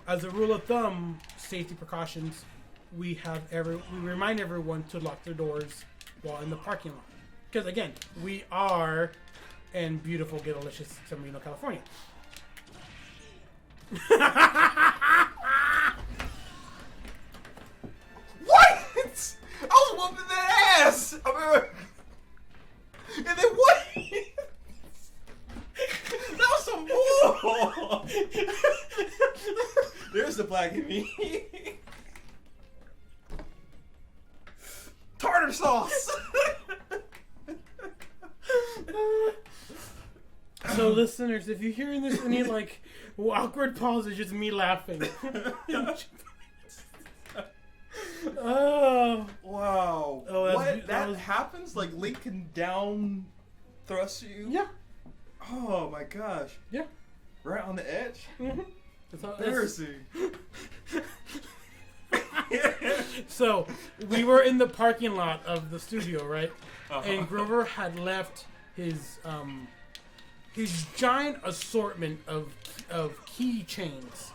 as a rule of thumb, safety precautions, we remind everyone to lock their doors while in the parking lot. Because again, we are in beautiful, ghetto-licious San Bernardino, California. What? I was whooping that ass. And then what? That was some bull. There's the black in me. Tartar sauce. So, listeners, if you're hearing this any like awkward pause, it's just me laughing. Oh wow! Oh, what? That happens? Like Link can down thrust you? Yeah. Oh my gosh! Yeah. Right on the edge. Mm-hmm. It's embarrassing. So we were in the parking lot of the studio, right? Uh-huh. And Grover had left his giant assortment of key chains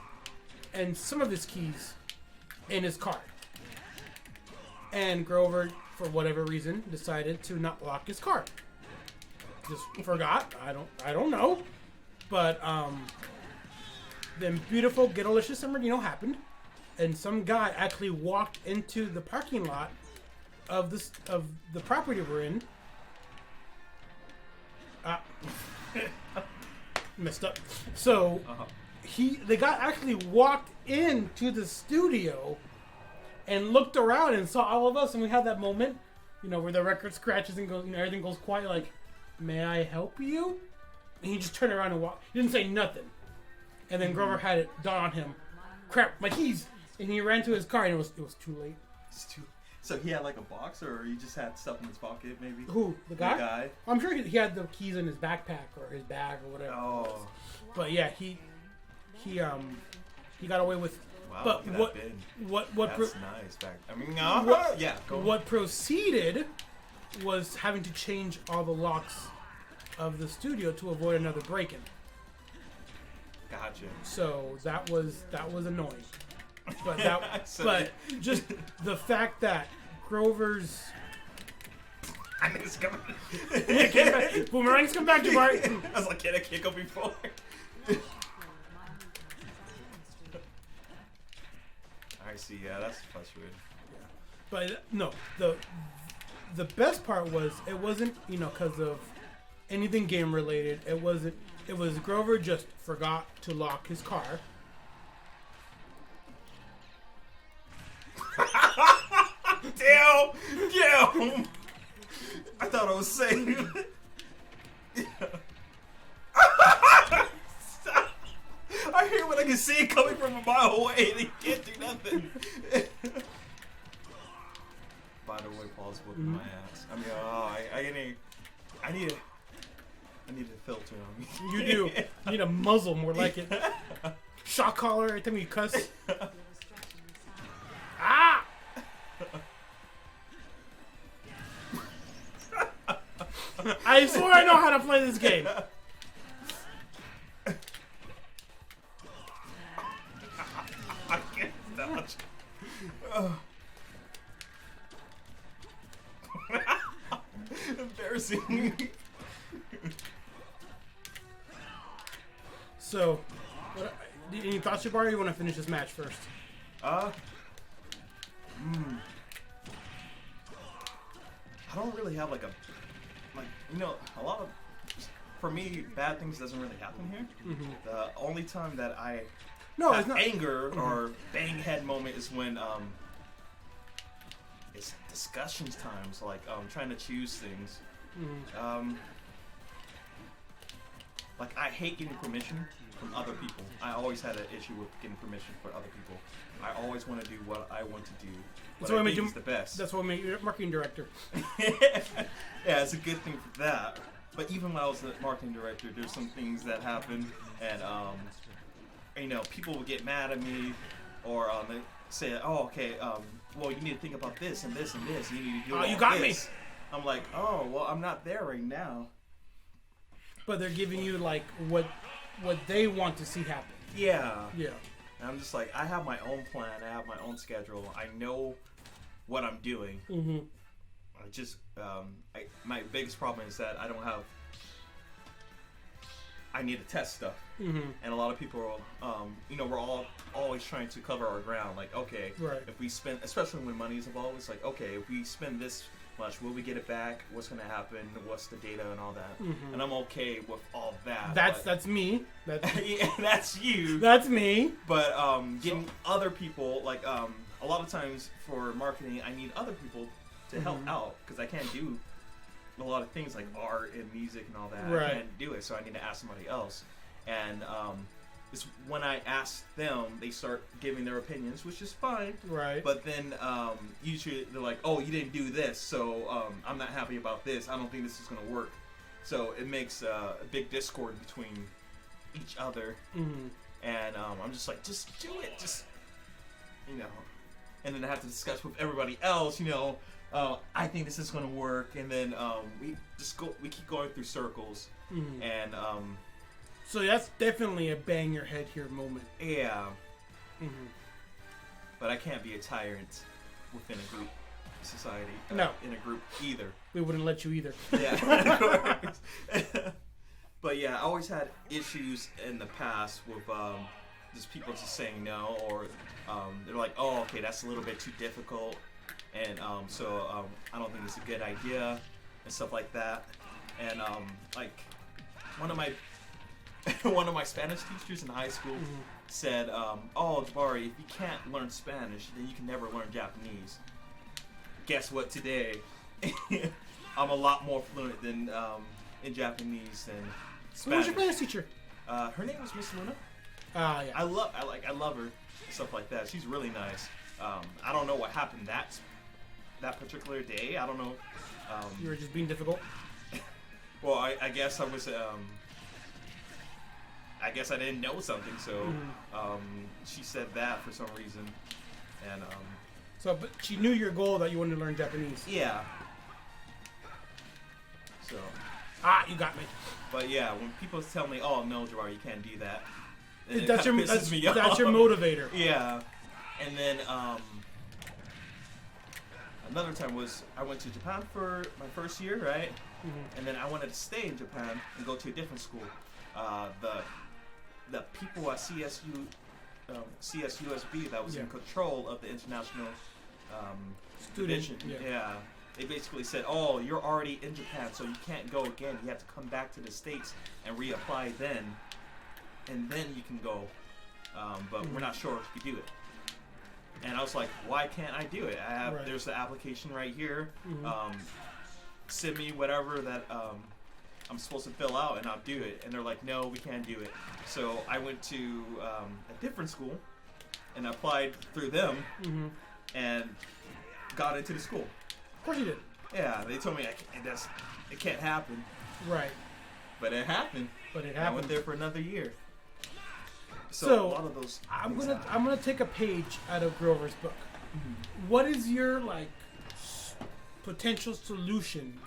and some of his keys in his car. And Grover, for whatever reason, decided to not lock his car. Just forgot. I don't know. But then beautiful Ghetto-licious San Bernardino happened, and some guy actually walked into the parking lot of the property we're in. Messed up. So the guy actually walked into the studio and looked around and saw all of us, and we had that moment, where the record scratches and goes, everything goes quiet, like, "May I help you?" And he just turned around and walked. He didn't say nothing. And then Grover had it dawn on him. Crap, my keys! And he ran to his car, and it was too late. So he had like a box, or he just had stuff in his pocket, maybe? Who? The guy? I'm sure he had the keys in his backpack or his bag or whatever. Oh. But yeah, he got away with. Wow, but that's nice. What proceeded was having to change all the locks of the studio to avoid another break-in. Gotcha. So that was annoying. But just the fact that Grover's I think it's coming. Boomerang's come back to Bart. I was like, can I kick him before? I see. Yeah, that's frustrating. Yeah. But no, the best part was it wasn't because of anything game related. It It was Grover just forgot to lock his car. Damn! I thought I was safe. I hear when I can see it coming from a mile away and he can't do nothing. By the way, Paul's whooping my ass. I mean, I need a filter on me. You do. You need a muzzle, more like it. Shock collar every time you cuss. Ah! I swear I know how to play this game. I can't dodge. Embarrassing. So, any thoughts, Jabari? You want to finish this match first? I don't really have a lot of, for me, bad things doesn't really happen here. Mm-hmm. The only time that I have anger or bang head moment is when it's discussions times, trying to choose things. Mm-hmm. I hate getting permission from other people. I always had an issue with getting permission for other people. I always want to do what I want to do. But I think it's the best. That's what made you marketing director. Yeah, it's a good thing for that. But even when I was the marketing director, there's some things that happen, and people will get mad at me, or they say, "Oh, okay, well, you need to think about this and this and this. You need to do all you got this." me. I'm like, "Oh, well, I'm not there right now." But they're giving you what they want to see happen. Yeah. Yeah. And I'm just like, I have my own plan. I have my own schedule. I know what I'm doing. Mm-hmm. I just, my biggest problem is that I don't have. I need to test stuff, and a lot of people, we're all always trying to cover our ground. Like, okay, right. If we spend, especially when money is involved, it's like, okay, if we spend this much, will we get it back? What's going to happen? What's the data and all that? Mm-hmm. And I'm okay with all that. That's me. Yeah, that's you. That's me. But getting other people, a lot of times for marketing, I need other people to help out because I can't do a lot of things like art and music and all that. Right. I can't do it, so I need to ask somebody else. And it's when I ask them, they start giving their opinions, which is fine. Right. But then usually they're like, "Oh, you didn't do this, so I'm not happy about this. I don't think this is going to work." So it makes a big discord between each other. Mm-hmm. And I'm just like, just do it, and then I have to discuss with everybody else, I think this is going to work, and then we keep going through circles, and so that's definitely a bang your head here moment. Yeah. But I can't be a tyrant within a group society. No, in a group either. We wouldn't let you either. Yeah. But yeah, I always had issues in the past with just people just saying no, or they're like, "Oh, okay, that's a little bit too difficult." And so I don't think it's a good idea and stuff like that. And one of my Spanish teachers in high school said, "Oh, Jabari, if you can't learn Spanish, then you can never learn Japanese." Guess what? Today, I'm a lot more fluent than in Japanese than Spanish. Who was your Spanish teacher? Her name was Miss Luna. Yeah. I love her, stuff like that. She's really nice. I don't know what happened that particular day. I don't know. You were just being difficult. Well, I guess I was. I guess I didn't know something, so she said that for some reason, and but she knew your goal that you wanted to learn Japanese. Yeah. So. You got me. But yeah, when people tell me, "Oh no, Jabari, you can't do that," that's your motivator. Yeah, and then another time was I went to Japan for my first year, right? And then I wanted to stay in Japan and go to a different school. The people at CSUSB that was in control of the international student division, they basically said, "Oh, you're already in Japan, so you can't go again. You have to come back to the States and reapply then, and then you can go. But we're not sure if you can do it." And I was like, "Why can't I do it? There's the application right here. Send me whatever that I'm supposed to fill out, and I'll do it." And they're like, "No, we can't do it." So I went to a different school and applied through them and got into the school. Of course you did. Yeah, they told me it can't happen. Right. But it happened. I went there for another year. So a lot of those. I'm gonna take a page out of Grover's book. What is your potential solution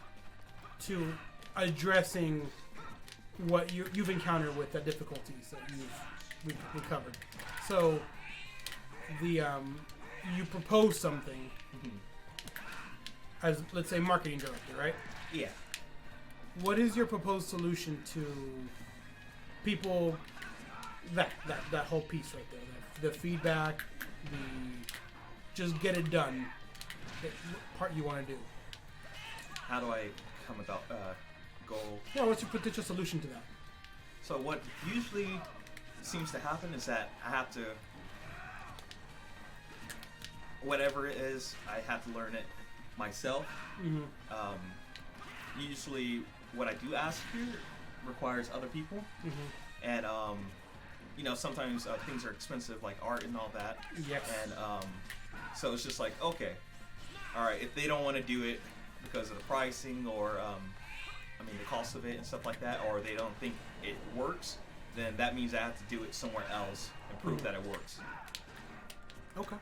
to addressing what you've encountered with the difficulties that we've covered? So you propose something as, let's say, marketing director, right? Yeah. What is your proposed solution to people? That whole piece right there, the feedback, just get it done, the part you want to do. How do I come about goal? Yeah, what's your potential solution to that? So what usually seems to happen is that I have to, whatever it is, I have to learn it myself. Usually what I do ask here requires other people. And sometimes things are expensive, like art and all that. Yes. And so it's just like, okay, all right, if they don't want to do it because of the pricing or the cost of it and stuff like that, or they don't think it works, then that means I have to do it somewhere else and prove that it works. Okay.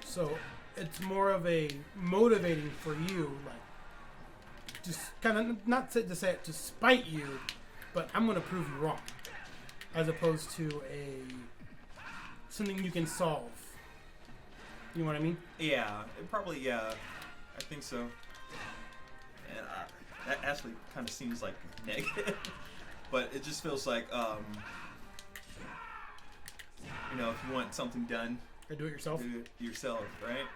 So it's more of a motivating for you, just kind of not to say it to spite you, but I'm going to prove you wrong, as opposed to something you can solve. You know what I mean? Yeah, I think so. And that actually kind of seems like negative, but it just feels like, if you want something done, do it yourself. Do it yourself, right?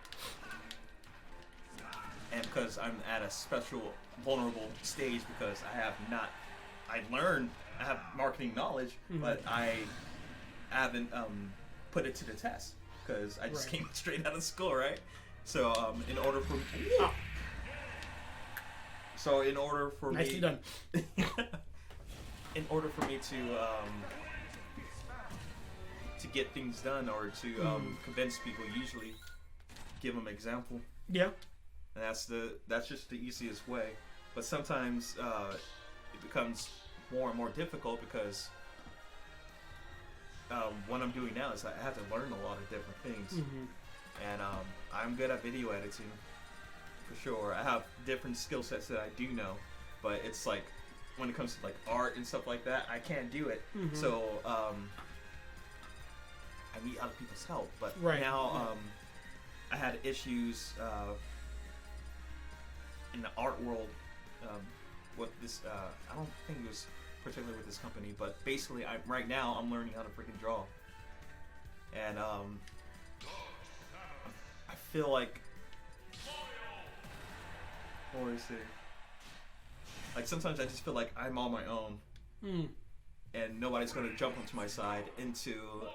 And because I'm at a special, vulnerable stage because I have marketing knowledge, but I haven't put it to the test because I just came straight out of school, right? So in order for nicely done. In order for me to get things done or to convince people, usually give them an example. Yeah. And that's just the easiest way. But sometimes it becomes more and more difficult because what I'm doing now is I have to learn a lot of different things. And I'm good at video editing, for sure. I have different skill sets that I do know, but it's like when it comes to like art and stuff like that, I can't do it. So I need other people's help. But now I had issues in the art world with this. I don't think it was particularly with this company, but basically, right now I'm learning how to freaking draw, and I feel like, what do I say? Like sometimes I just feel like I'm on my own, and nobody's gonna jump onto my side until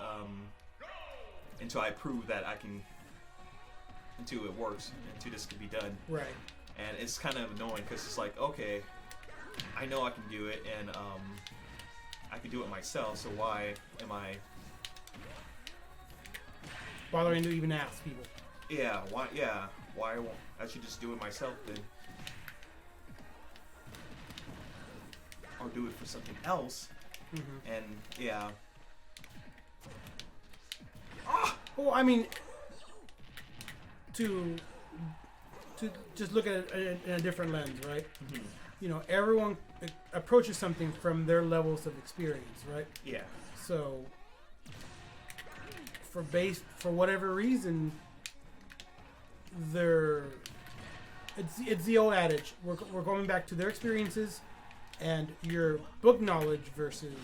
I prove that I can, until it works, until this can be done. Right. And it's kind of annoying because it's like, okay, I know I can do it, and I can do it myself. So why am I bothering to even ask people? Yeah. Why? Yeah. Why won't I should just do it myself then, or do it for something else? And yeah. Well, I mean, to just look at it in a different lens, right? Everyone approaches something from their levels of experience, right? Yeah. So, for whatever reason, it's the old adage. We're going back to their experiences and your book knowledge versus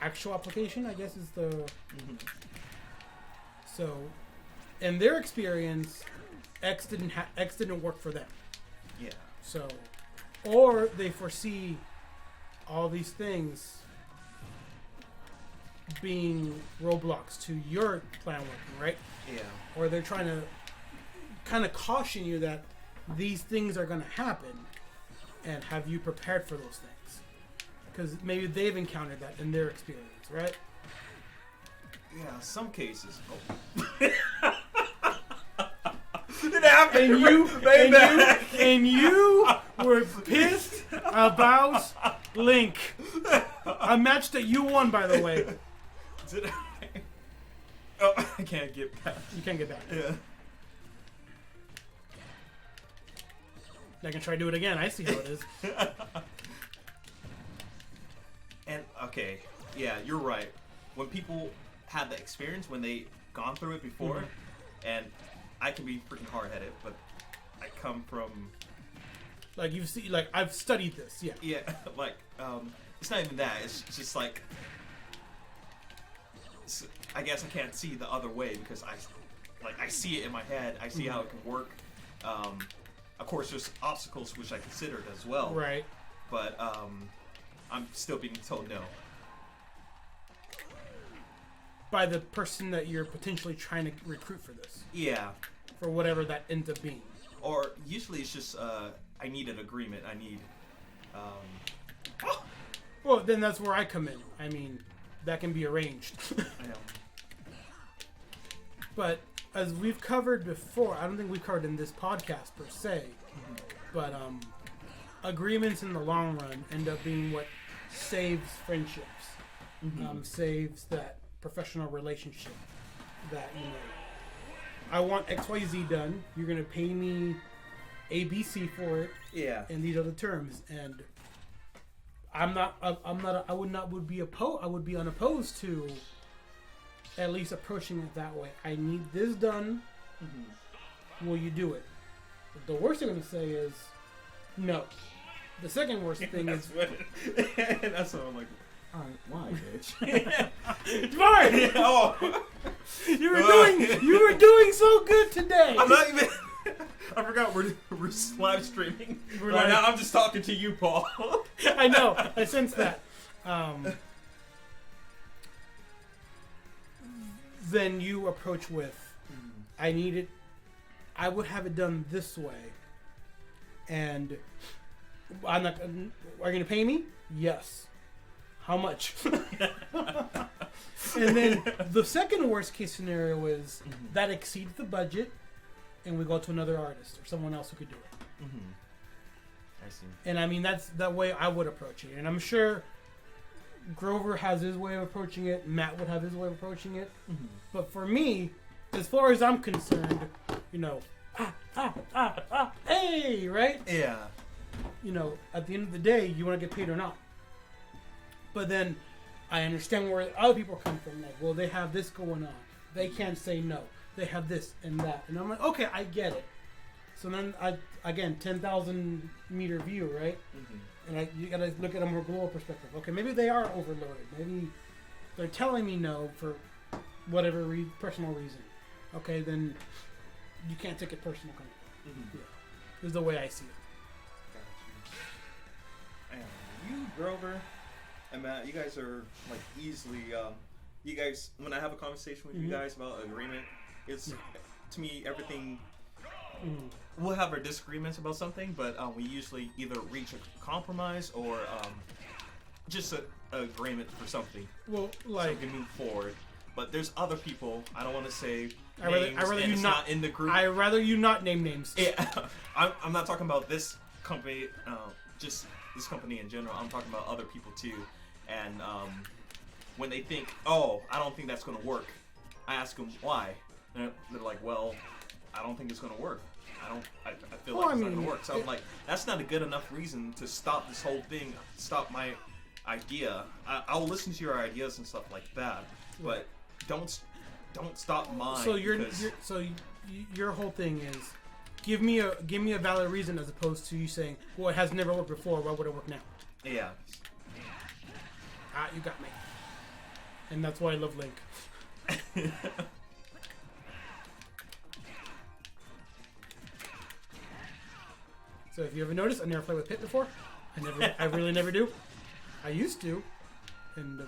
actual application, I guess is the. So, in their experience, X didn't work for them. Yeah. So, or they foresee all these things being roadblocks to your plan working, right? Yeah. Or they're trying to kind of caution you that these things are going to happen and have you prepared for those things. Because maybe they've encountered that in their experience, right? Yeah, some cases. Oh. It happened. And you were pissed about Link. A match that you won, by the way. Did I? Oh, I can't get back. You can't get back. Yeah. I can try to do it again. I see how it is. And, okay, yeah, you're right. When people have the experience, when they gone through it before, and I can be freaking hard-headed, but I come from... Like, you've seen, like, I've studied this, yeah. Yeah, like, it's not even that. It's just like... I guess I can't see the other way because I see it in my head. I see how it can work. Of course, there's obstacles which I considered as well. Right. But I'm still being told no. By the person that you're potentially trying to recruit for this. Yeah. For whatever that ends up being. Or usually it's just I need an agreement. I need. Well, then that's where I come in. I mean, that can be arranged. I know. But as we've covered before, I don't think we've covered in this podcast per se, but agreements in the long run end up being what saves friendships, saves that professional relationship. That, you know, I want XYZ done. You're gonna pay me ABC for it. Yeah. And these are the terms. And I would be unopposed to at least approaching it that way. I need this done. Will you do it? The worst they're gonna say is no. The second worst thing is that's what I'm like. Why, bitch? Jabari! Oh, you were doing so good today. I'm not even. I forgot we're live streaming. Right now, I'm just talking to you, Paul. I know. I sense that. Then you approach with, I need it. I would have it done this way, and I'm not. Are you gonna pay me? Yes. How much? And then the second worst case scenario is that exceeds the budget, and we go to another artist or someone else who could do it. I see. And I mean, that's the way I would approach it. And I'm sure Grover has his way of approaching it. Matt would have his way of approaching it. But for me, as far as I'm concerned, you know, hey, right? Yeah. You know, at the end of the day, you want to get paid or not. But then I understand where other people come from. Like, well, they have this going on. They can't say no. They have this and that. And I'm like, okay, I get it. So then, again, 10,000 meter view, right? And you got to look at a more global perspective. Okay, maybe they are overloaded. Maybe they're telling me no for whatever personal reason. Okay, then you can't take it personal. Yeah. Is the way I see it. And you, Grover, and Matt, you guys are like easily. You guys, when I have a conversation with you guys about agreement, it's to me everything. We'll have our disagreements about something, but we usually either reach a compromise or just an agreement for something. Well, so like we can move forward. But there's other people. I don't want to say I'd names, rather and you it's not in the group. I'd rather you not name names. Yeah, I'm not talking about this company. Just this company in general. I'm talking about other people too. And when they think, oh, I don't think that's going to work, I ask them why. And they're like, well, I don't think it's going to work. I feel like it's not going to work. So I'm like, that's not a good enough reason to stop this whole thing, stop my idea. I'll listen to your ideas and stuff like that, but don't stop mine. So your whole thing is give me a valid reason as opposed to you saying, well, it has never worked before. Why would it work now? Yeah. You got me. And that's why I love Link. So if you ever notice, I never played with Pit before. I really never do. I used to, in the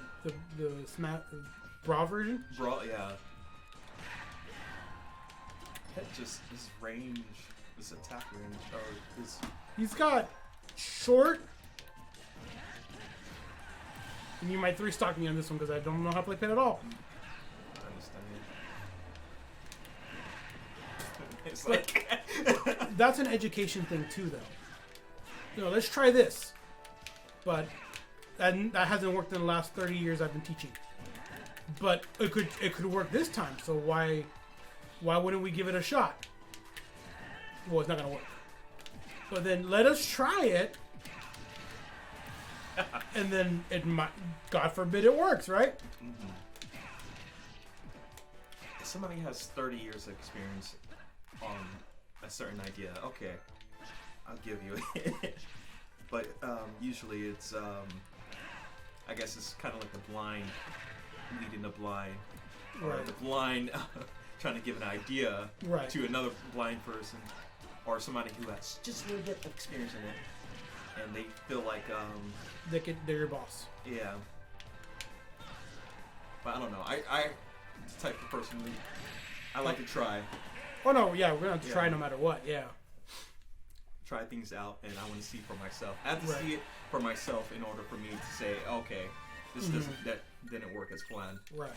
Brawl version. Brawl, yeah. Just his range, his attack range, or his... He's got short. And you might 3-stock me on this one because I don't know how to play Pit at all. I understand. It's like... That's an education thing too, though. You know, let's try this. But that hasn't worked in the last 30 years I've been teaching. But it could work this time. So why wouldn't we give it a shot? Well, it's not gonna work. But then let us try it. And then it might, God forbid, it works, right? Mm-hmm. If somebody has 30 years of experience on a certain idea, okay, I'll give you it. But usually it's, I guess it's kind of like the blind leading the blind, or Right. the blind trying to give an idea Right. to another blind person, or somebody who has just a little bit of experience in it, and they feel like, They're your boss. yeah. But I don't know. I the type of person who I like to try Oh no, yeah, we're gonna have to try no matter what. Yeah. things out, and I want to see for myself. I have to Right. see it for myself in order for me to say, okay, this that didn't work as planned. Right.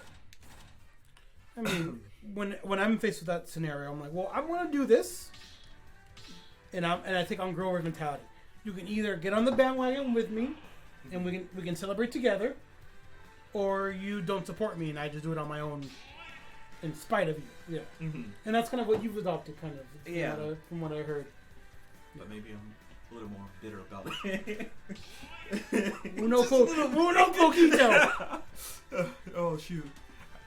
I mean, when I'm faced with that scenario, I'm like, well, I want to do this, and I take on grower mentality. You can either get on the bandwagon with me, and we can celebrate together, or you don't support me, and I just do it on my own, in spite of you. Yeah. Mm-hmm. And that's kind of what you've adopted, kind of. Yeah. From what I heard. But maybe I'm a little more bitter about it. Uno poquito. Oh shoot!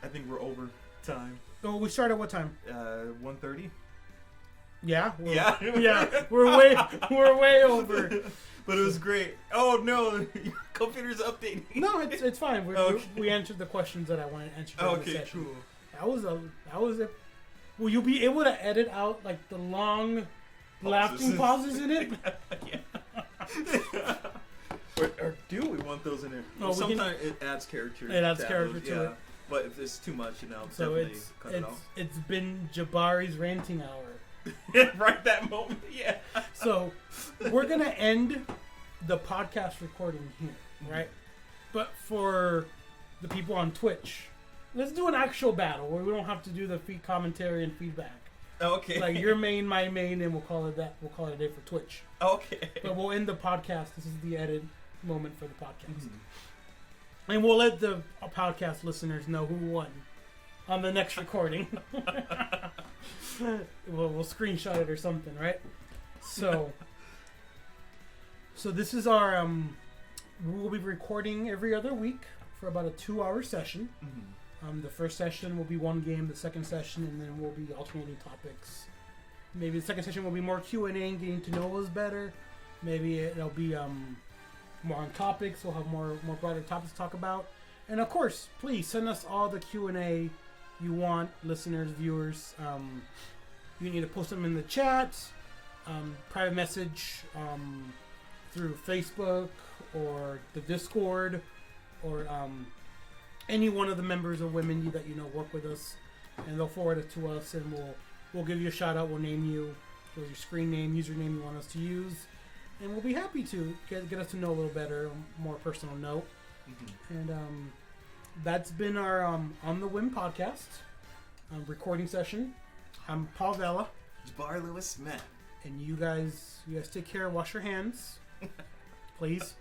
I think we're over time. So we start at what time? 1:30. Yeah. Yeah. We're way over. But it was great. Oh no, your computer's updating. No, it's fine. We answered the questions that I wanted to answer. During the Okay, session. cool. That was a. Will you be able to edit out like the long, laughing pauses in it? Yeah. or do we want those in there? No, Well, sometimes it adds character. It adds to character those, to it. But if it's too much, I'll So definitely cut it off. it's been Jabari's ranting hour. Right that moment, yeah. So we're gonna end the podcast recording here, right? But for the people on Twitch, let's do an actual battle where we don't have to do the commentary and feedback. Okay. Like your main, my main, and we'll call it that. We'll call it a day for Twitch. Okay. But we'll end the podcast. This is the edit moment for the podcast. Mm-hmm. And we'll let the podcast listeners know who won on the next recording. We'll screenshot it or something, right? So this is our we'll be recording every other week for about a 2-hour session. Mm-hmm. The first session will be one game, the second session, and then we'll be alternating topics. Maybe the second session will be more Q&A and getting to know us better. Maybe it'll be more on topics. We'll have more broader topics to talk about. And of course, please send us all the Q&A you want, listeners, viewers. You need to post them in the chat, private message through Facebook or the Discord, or any one of the members of Women that you know work with us, and they'll forward it to us, and we'll give you a shout out. We'll name you with your screen name, username you want us to use, and we'll be happy to get us to know a little better, a more personal note. Mm-hmm. And that's been our On the Whim podcast recording session. I'm Paul Vela. Jabari Lewis Smith. And you guys take care. Wash your hands, please.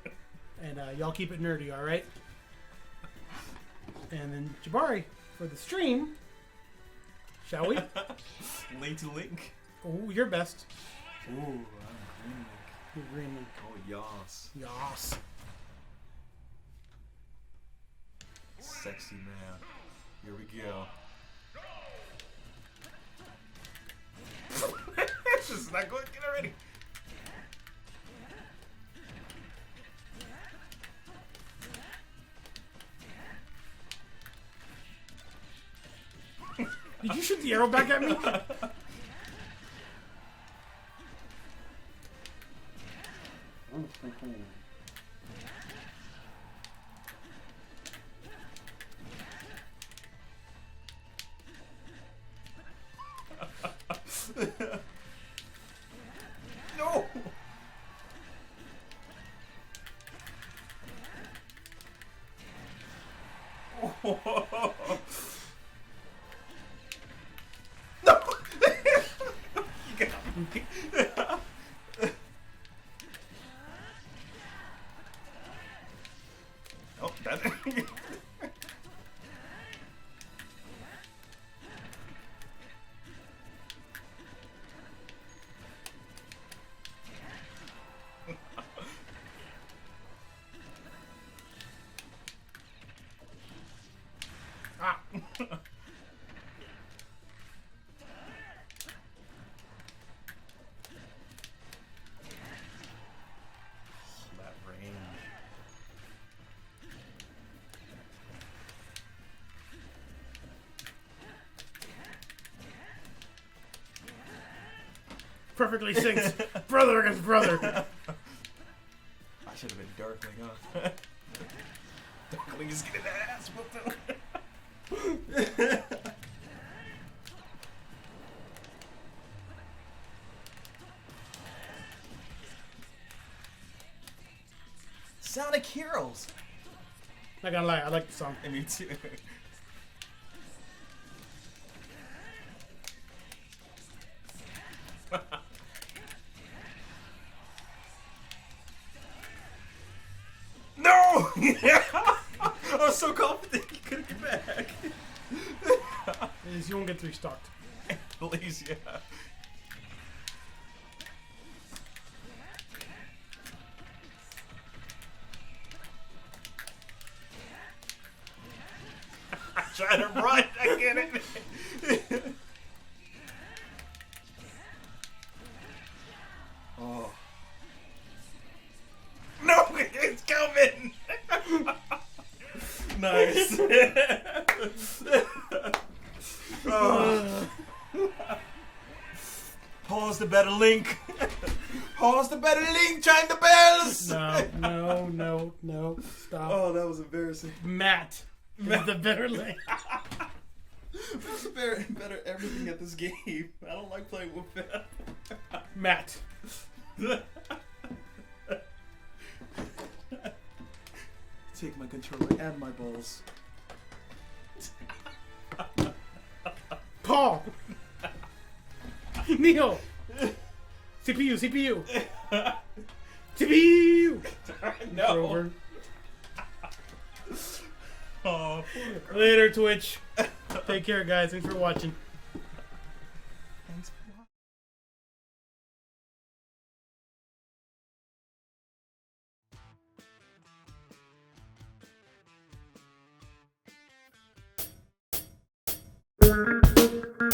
And y'all keep it nerdy, all right? And then Jabari for the stream. Shall we? Link to link. Oh, you're best. Ooh, I'm You're green link. Oh, yas. Yas. Sexy man. Here we go. This is not good. Get already. Did you shoot the arrow back at me? No! No! You got me. Oh, that. Ah. That range. Perfectly synced. Brother against brother. I should have been Darkling, huh? Darkling is getting that ass whooped. Sonic Heroes. Not gonna lie, I like the song. Me too. No! I was so confident he couldn't get back. You won't get restocked. Please, yeah. I tried to run. I get it. Oh. No, it's coming. Nice. Oh. Pause the better link. Pause the better link. Chime the bells. No. Stop. Oh, that was embarrassing. Matt is the better lane. That's better everything at this game. I don't like playing with that. Matt. Take my controller and my balls. Paul. Neil. CPU. CPU. No. Over. Oh. Later, Twitch. Take care, guys. Thanks for watching. Thanks. For